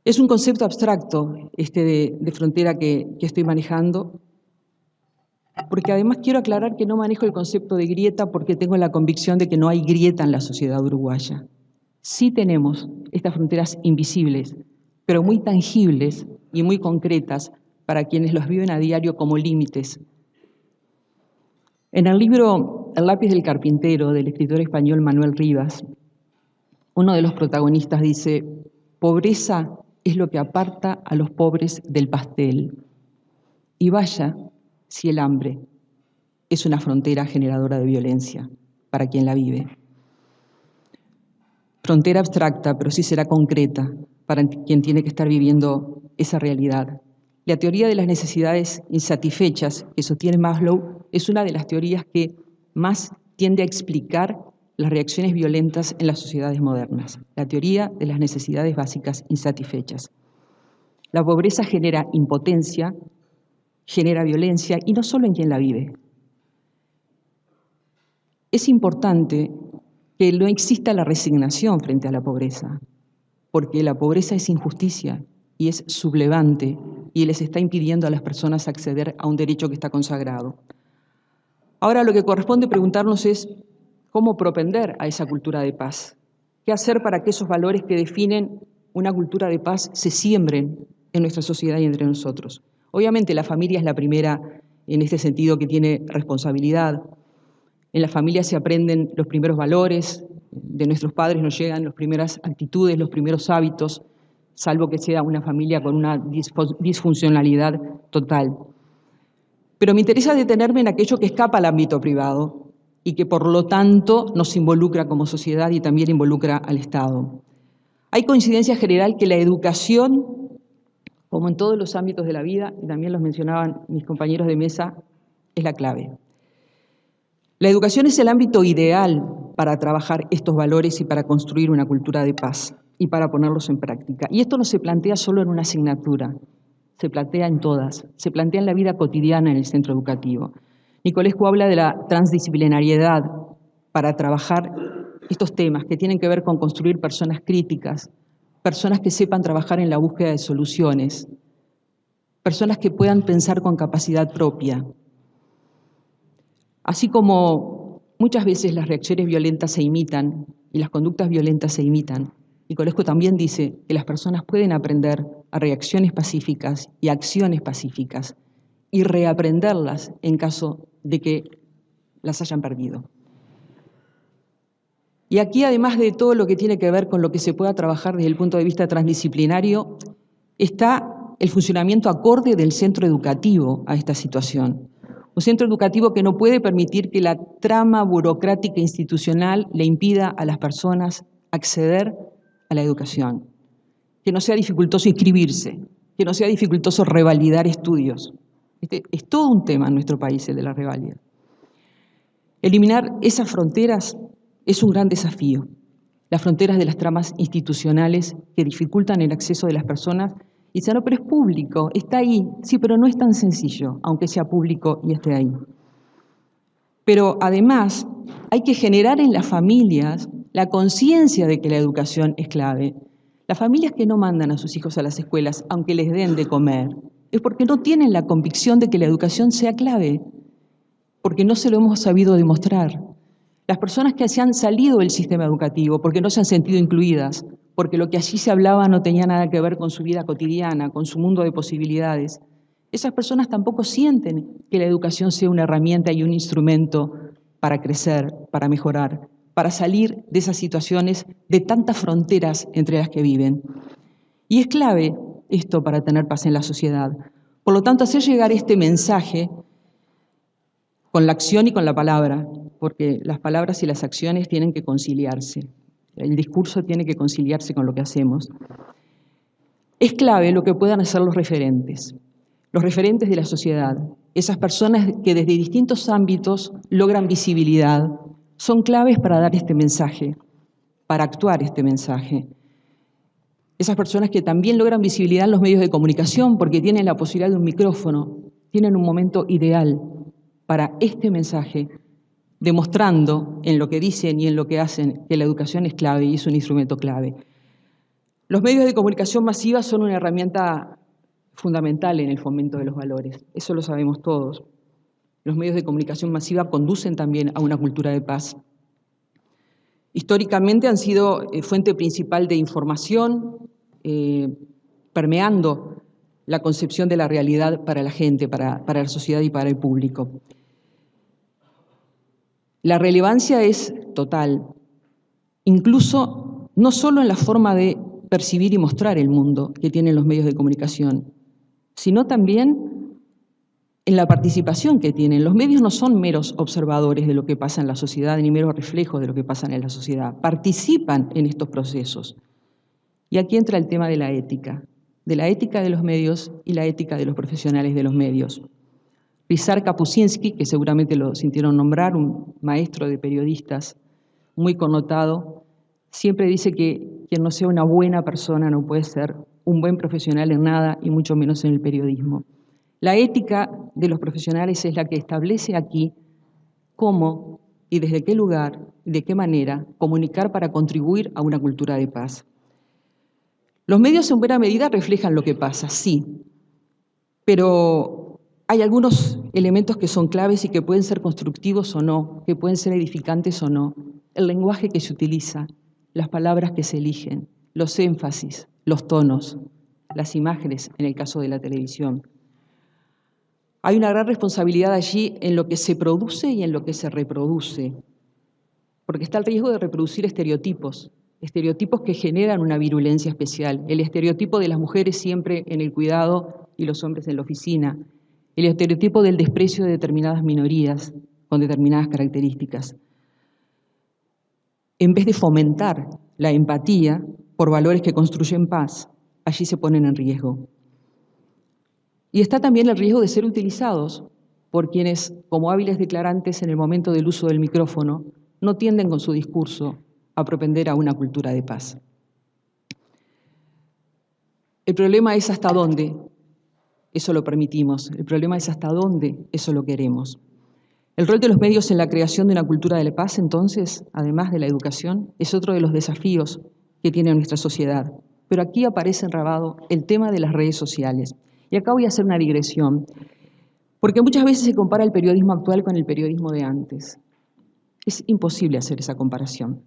Es un concepto abstracto de frontera que estoy manejando, porque además quiero aclarar que no manejo el concepto de grieta porque tengo la convicción de que no hay grieta en la sociedad uruguaya. Sí tenemos estas fronteras invisibles, pero muy tangibles y muy concretas para quienes los viven a diario como límites. En el libro El lápiz del carpintero, del escritor español Manuel Rivas, uno de los protagonistas dice, pobreza es lo que aparta a los pobres del pastel. Y vaya si el hambre es una frontera generadora de violencia para quien la vive. Frontera abstracta, pero sí será concreta para quien tiene que estar viviendo esa realidad. La teoría de las necesidades insatisfechas que sostiene Maslow es una de las teorías que más tiende a explicar las reacciones violentas en las sociedades modernas. La teoría de las necesidades básicas insatisfechas. La pobreza genera impotencia, genera violencia y no solo en quien la vive. Es importante que no exista la resignación frente a la pobreza, porque la pobreza es injusticia y es sublevante y les está impidiendo a las personas acceder a un derecho que está consagrado. Ahora lo que corresponde preguntarnos es cómo propender a esa cultura de paz. ¿Qué hacer para que esos valores que definen una cultura de paz se siembren en nuestra sociedad y entre nosotros? Obviamente la familia es la primera en este sentido que tiene responsabilidad. En la familia se aprenden los primeros valores, de nuestros padres nos llegan las primeras actitudes, los primeros hábitos, salvo que sea una familia con una disfuncionalidad total. Pero me interesa detenerme en aquello que escapa al ámbito privado y que por lo tanto nos involucra como sociedad y también involucra al Estado. Hay coincidencia general que la educación, como en todos los ámbitos de la vida, y también los mencionaban mis compañeros de mesa, es la clave. La educación es el ámbito ideal para trabajar estos valores y para construir una cultura de paz. y para ponerlos en práctica. Y esto no se plantea solo en una asignatura, se plantea en todas, se plantea en la vida cotidiana en el centro educativo. Nicolescu habla de la transdisciplinariedad para trabajar estos temas que tienen que ver con construir personas críticas, personas que sepan trabajar en la búsqueda de soluciones, personas que puedan pensar con capacidad propia. Así como muchas veces las reacciones violentas se imitan y las conductas violentas se imitan, Nicolescu también dice que las personas pueden aprender a reacciones pacíficas y acciones pacíficas y reaprenderlas en caso de que las hayan perdido. Y aquí, además de todo lo que tiene que ver con lo que se pueda trabajar desde el punto de vista transdisciplinario, está el funcionamiento acorde del centro educativo a esta situación. Un centro educativo que no puede permitir que la trama burocrática institucional le impida a las personas acceder a la educación. Que no sea dificultoso inscribirse, que no sea dificultoso revalidar estudios. Este es todo un tema en nuestro país, el de la revalida. Eliminar esas fronteras es un gran desafío. Las fronteras de las tramas institucionales que dificultan el acceso de las personas. Y dicen, no, pero es público, está ahí. Sí, pero no es tan sencillo, aunque sea público y esté ahí. Pero además hay que generar en las familias la conciencia de que la educación es clave. Las familias que no mandan a sus hijos a las escuelas, aunque les den de comer, es porque no tienen la convicción de que la educación sea clave, porque no se lo hemos sabido demostrar. Las personas que se han salido del sistema educativo porque no se han sentido incluidas, porque lo que allí se hablaba no tenía nada que ver con su vida cotidiana, con su mundo de posibilidades, esas personas tampoco sienten que la educación sea una herramienta y un instrumento para crecer, para mejorar, para salir de esas situaciones de tantas fronteras entre las que viven. Y es clave esto para tener paz en la sociedad. Por lo tanto, hacer llegar este mensaje con la acción y con la palabra, porque las palabras y las acciones tienen que conciliarse. El discurso tiene que conciliarse con lo que hacemos. Es clave lo que puedan hacer los referentes de la sociedad, esas personas que desde distintos ámbitos logran visibilidad, son claves para dar este mensaje, para actuar este mensaje. Esas personas que también logran visibilidad en los medios de comunicación porque tienen la posibilidad de un micrófono, tienen un momento ideal para este mensaje, demostrando en lo que dicen y en lo que hacen que la educación es clave y es un instrumento clave. Los medios de comunicación masiva son una herramienta fundamental en el fomento de los valores, eso lo sabemos todos. Los medios de comunicación masiva conducen también a una cultura de paz. Históricamente han sido fuente principal de información, permeando la concepción de la realidad para la gente, para la sociedad y para el público. La relevancia es total, incluso no solo en la forma de percibir y mostrar el mundo que tienen los medios de comunicación, sino también en la participación que tienen. Los medios no son meros observadores de lo que pasa en la sociedad, ni meros reflejos de lo que pasa en la sociedad, participan en estos procesos. Y aquí entra el tema de la ética de los medios y la ética de los profesionales de los medios. Ryszard Kapuscinski, que seguramente lo sintieron nombrar, un maestro de periodistas muy connotado, siempre dice que quien no sea una buena persona no puede ser un buen profesional en nada y mucho menos en el periodismo. La ética de los profesionales es la que establece aquí cómo y desde qué lugar y de qué manera comunicar para contribuir a una cultura de paz. Los medios en buena medida reflejan lo que pasa, sí, pero hay algunos elementos que son claves y que pueden ser constructivos o no, que pueden ser edificantes o no. El lenguaje que se utiliza, las palabras que se eligen, los énfasis, los tonos, las imágenes en el caso de la televisión. Hay una gran responsabilidad allí en lo que se produce y en lo que se reproduce, porque está el riesgo de reproducir estereotipos que generan una virulencia especial. El estereotipo de las mujeres siempre en el cuidado y los hombres en la oficina. El estereotipo del desprecio de determinadas minorías con determinadas características. En vez de fomentar la empatía por valores que construyen paz, allí se ponen en riesgo. Y está también el riesgo de ser utilizados por quienes, como hábiles declarantes en el momento del uso del micrófono, no tienden con su discurso a propender a una cultura de paz. El problema es hasta dónde eso lo permitimos. El problema es hasta dónde eso lo queremos. El rol de los medios en la creación de una cultura de la paz, entonces, además de la educación, es otro de los desafíos que tiene nuestra sociedad. Pero aquí aparece enrabado el tema de las redes sociales. Y acá voy a hacer una digresión, porque muchas veces se compara el periodismo actual con el periodismo de antes. Es imposible hacer esa comparación.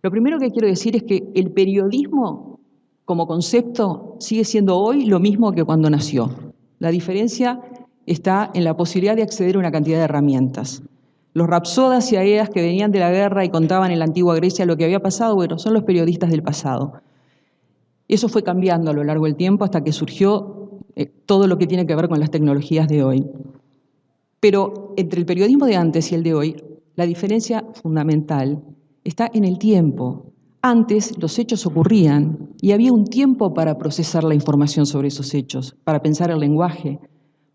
Lo primero que quiero decir es que el periodismo como concepto sigue siendo hoy lo mismo que cuando nació. La diferencia está en la posibilidad de acceder a una cantidad de herramientas. Los rapsodas y aedas que venían de la guerra y contaban en la antigua Grecia lo que había pasado, bueno, son los periodistas del pasado. Eso fue cambiando a lo largo del tiempo hasta que surgió todo lo que tiene que ver con las tecnologías de hoy. Pero entre el periodismo de antes y el de hoy, la diferencia fundamental está en el tiempo. Antes los hechos ocurrían y había un tiempo para procesar la información sobre esos hechos, para pensar el lenguaje,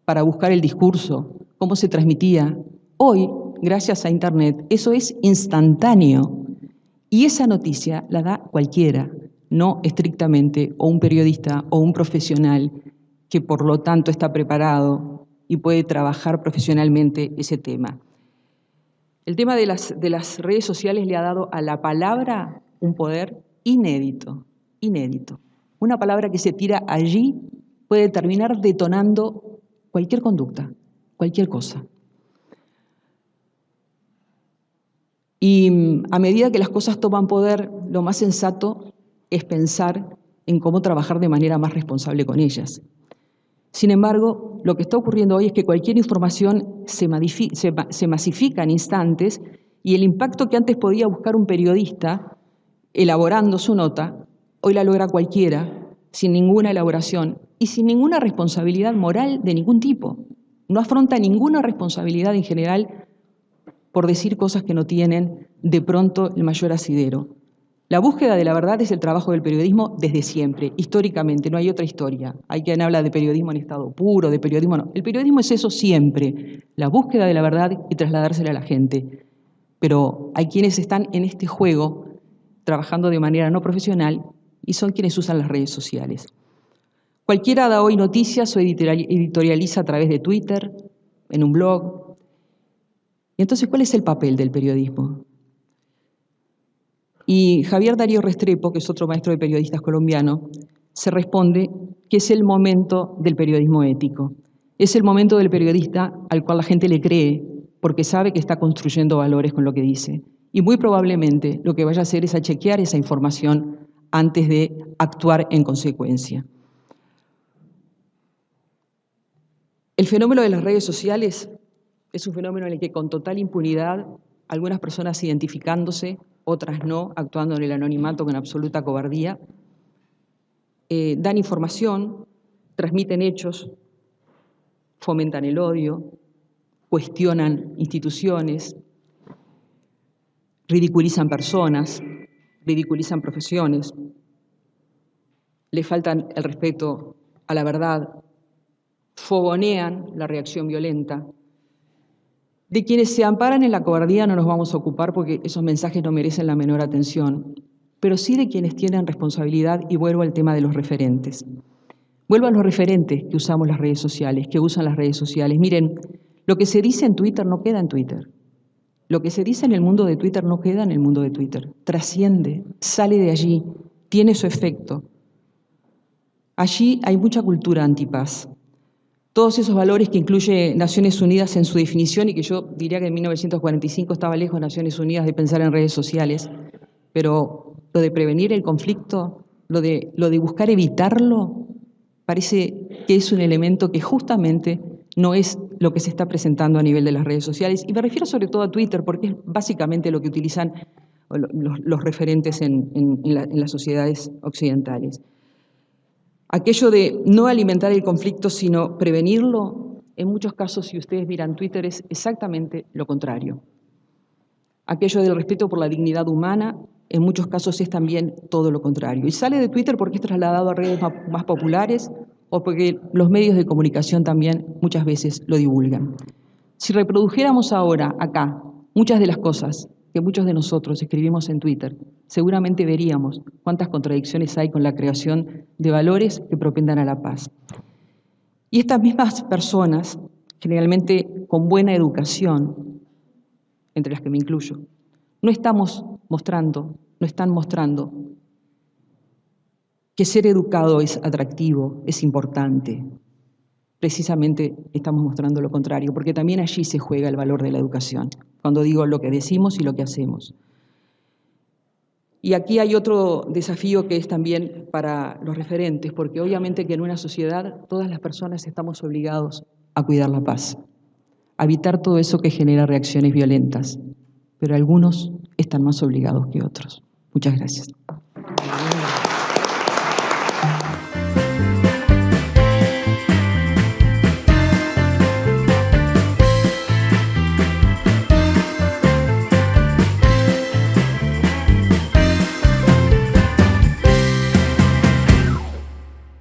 para buscar el discurso, cómo se transmitía. Hoy, gracias a Internet, eso es instantáneo y esa noticia la da cualquiera, no estrictamente o un periodista o un profesional que por lo tanto está preparado y puede trabajar profesionalmente ese tema. El tema de las redes sociales le ha dado a la palabra un poder inédito, inédito. Una palabra que se tira allí puede terminar detonando cualquier conducta, cualquier cosa. Y a medida que las cosas toman poder, lo más sensato es pensar en cómo trabajar de manera más responsable con ellas. Sin embargo, lo que está ocurriendo hoy es que cualquier información se masifica en instantes y el impacto que antes podía buscar un periodista elaborando su nota, hoy la logra cualquiera, sin ninguna elaboración y sin ninguna responsabilidad moral de ningún tipo. No afronta ninguna responsabilidad en general por decir cosas que no tienen de pronto el mayor asidero. La búsqueda de la verdad es el trabajo del periodismo desde siempre, históricamente, no hay otra historia. Hay quien habla de periodismo en estado puro, de periodismo no. El periodismo es eso siempre, la búsqueda de la verdad y trasladársela a la gente. Pero hay quienes están en este juego trabajando de manera no profesional y son quienes usan las redes sociales. Cualquiera da hoy noticias o editorializa a través de Twitter, en un blog. Y entonces, ¿cuál es el papel del periodismo? Y Javier Darío Restrepo, que es otro maestro de periodistas colombiano, se responde que es el momento del periodismo ético. Es el momento del periodista al cual la gente le cree porque sabe que está construyendo valores con lo que dice. Y muy probablemente lo que vaya a hacer es a chequear esa información antes de actuar en consecuencia. El fenómeno de las redes sociales es un fenómeno en el que con total impunidad algunas personas identificándose, otras no, actuando en el anonimato con absoluta cobardía, dan información, transmiten hechos, fomentan el odio, cuestionan instituciones, ridiculizan personas, ridiculizan profesiones, le faltan el respeto a la verdad, fogonean la reacción violenta. De quienes se amparan en la cobardía no nos vamos a ocupar porque esos mensajes no merecen la menor atención, pero sí de quienes tienen responsabilidad, y vuelvo al tema de los referentes. Vuelvo a los referentes que usamos las redes sociales, que usan las redes sociales. Miren, lo que se dice en Twitter no queda en Twitter. Lo que se dice en el mundo de Twitter no queda en el mundo de Twitter. Trasciende, sale de allí, tiene su efecto. Allí hay mucha cultura antipaz. Todos esos valores que incluye Naciones Unidas en su definición, y que yo diría que en 1945 estaba lejos Naciones Unidas de pensar en redes sociales, pero lo de prevenir el conflicto, lo de buscar evitarlo, parece que es un elemento que justamente no es lo que se está presentando a nivel de las redes sociales, y me refiero sobre todo a Twitter, porque es básicamente lo que utilizan los referentes en las sociedades occidentales. Aquello de no alimentar el conflicto, sino prevenirlo, en muchos casos, si ustedes miran Twitter, es exactamente lo contrario. Aquello del respeto por la dignidad humana, en muchos casos es también todo lo contrario. Y sale de Twitter porque es trasladado a redes más populares o porque los medios de comunicación también muchas veces lo divulgan. Si reprodujéramos ahora, acá, muchas de las cosas que muchos de nosotros escribimos en Twitter, seguramente veríamos cuántas contradicciones hay con la creación de valores que propendan a la paz. Y estas mismas personas, generalmente con buena educación, entre las que me incluyo, no están mostrando que ser educado es atractivo, es importante. Precisamente estamos mostrando lo contrario, porque también allí se juega el valor de la educación, cuando digo lo que decimos y lo que hacemos. Y aquí hay otro desafío que es también para los referentes, porque obviamente que en una sociedad todas las personas estamos obligados a cuidar la paz, a evitar todo eso que genera reacciones violentas, pero algunos están más obligados que otros. Muchas gracias.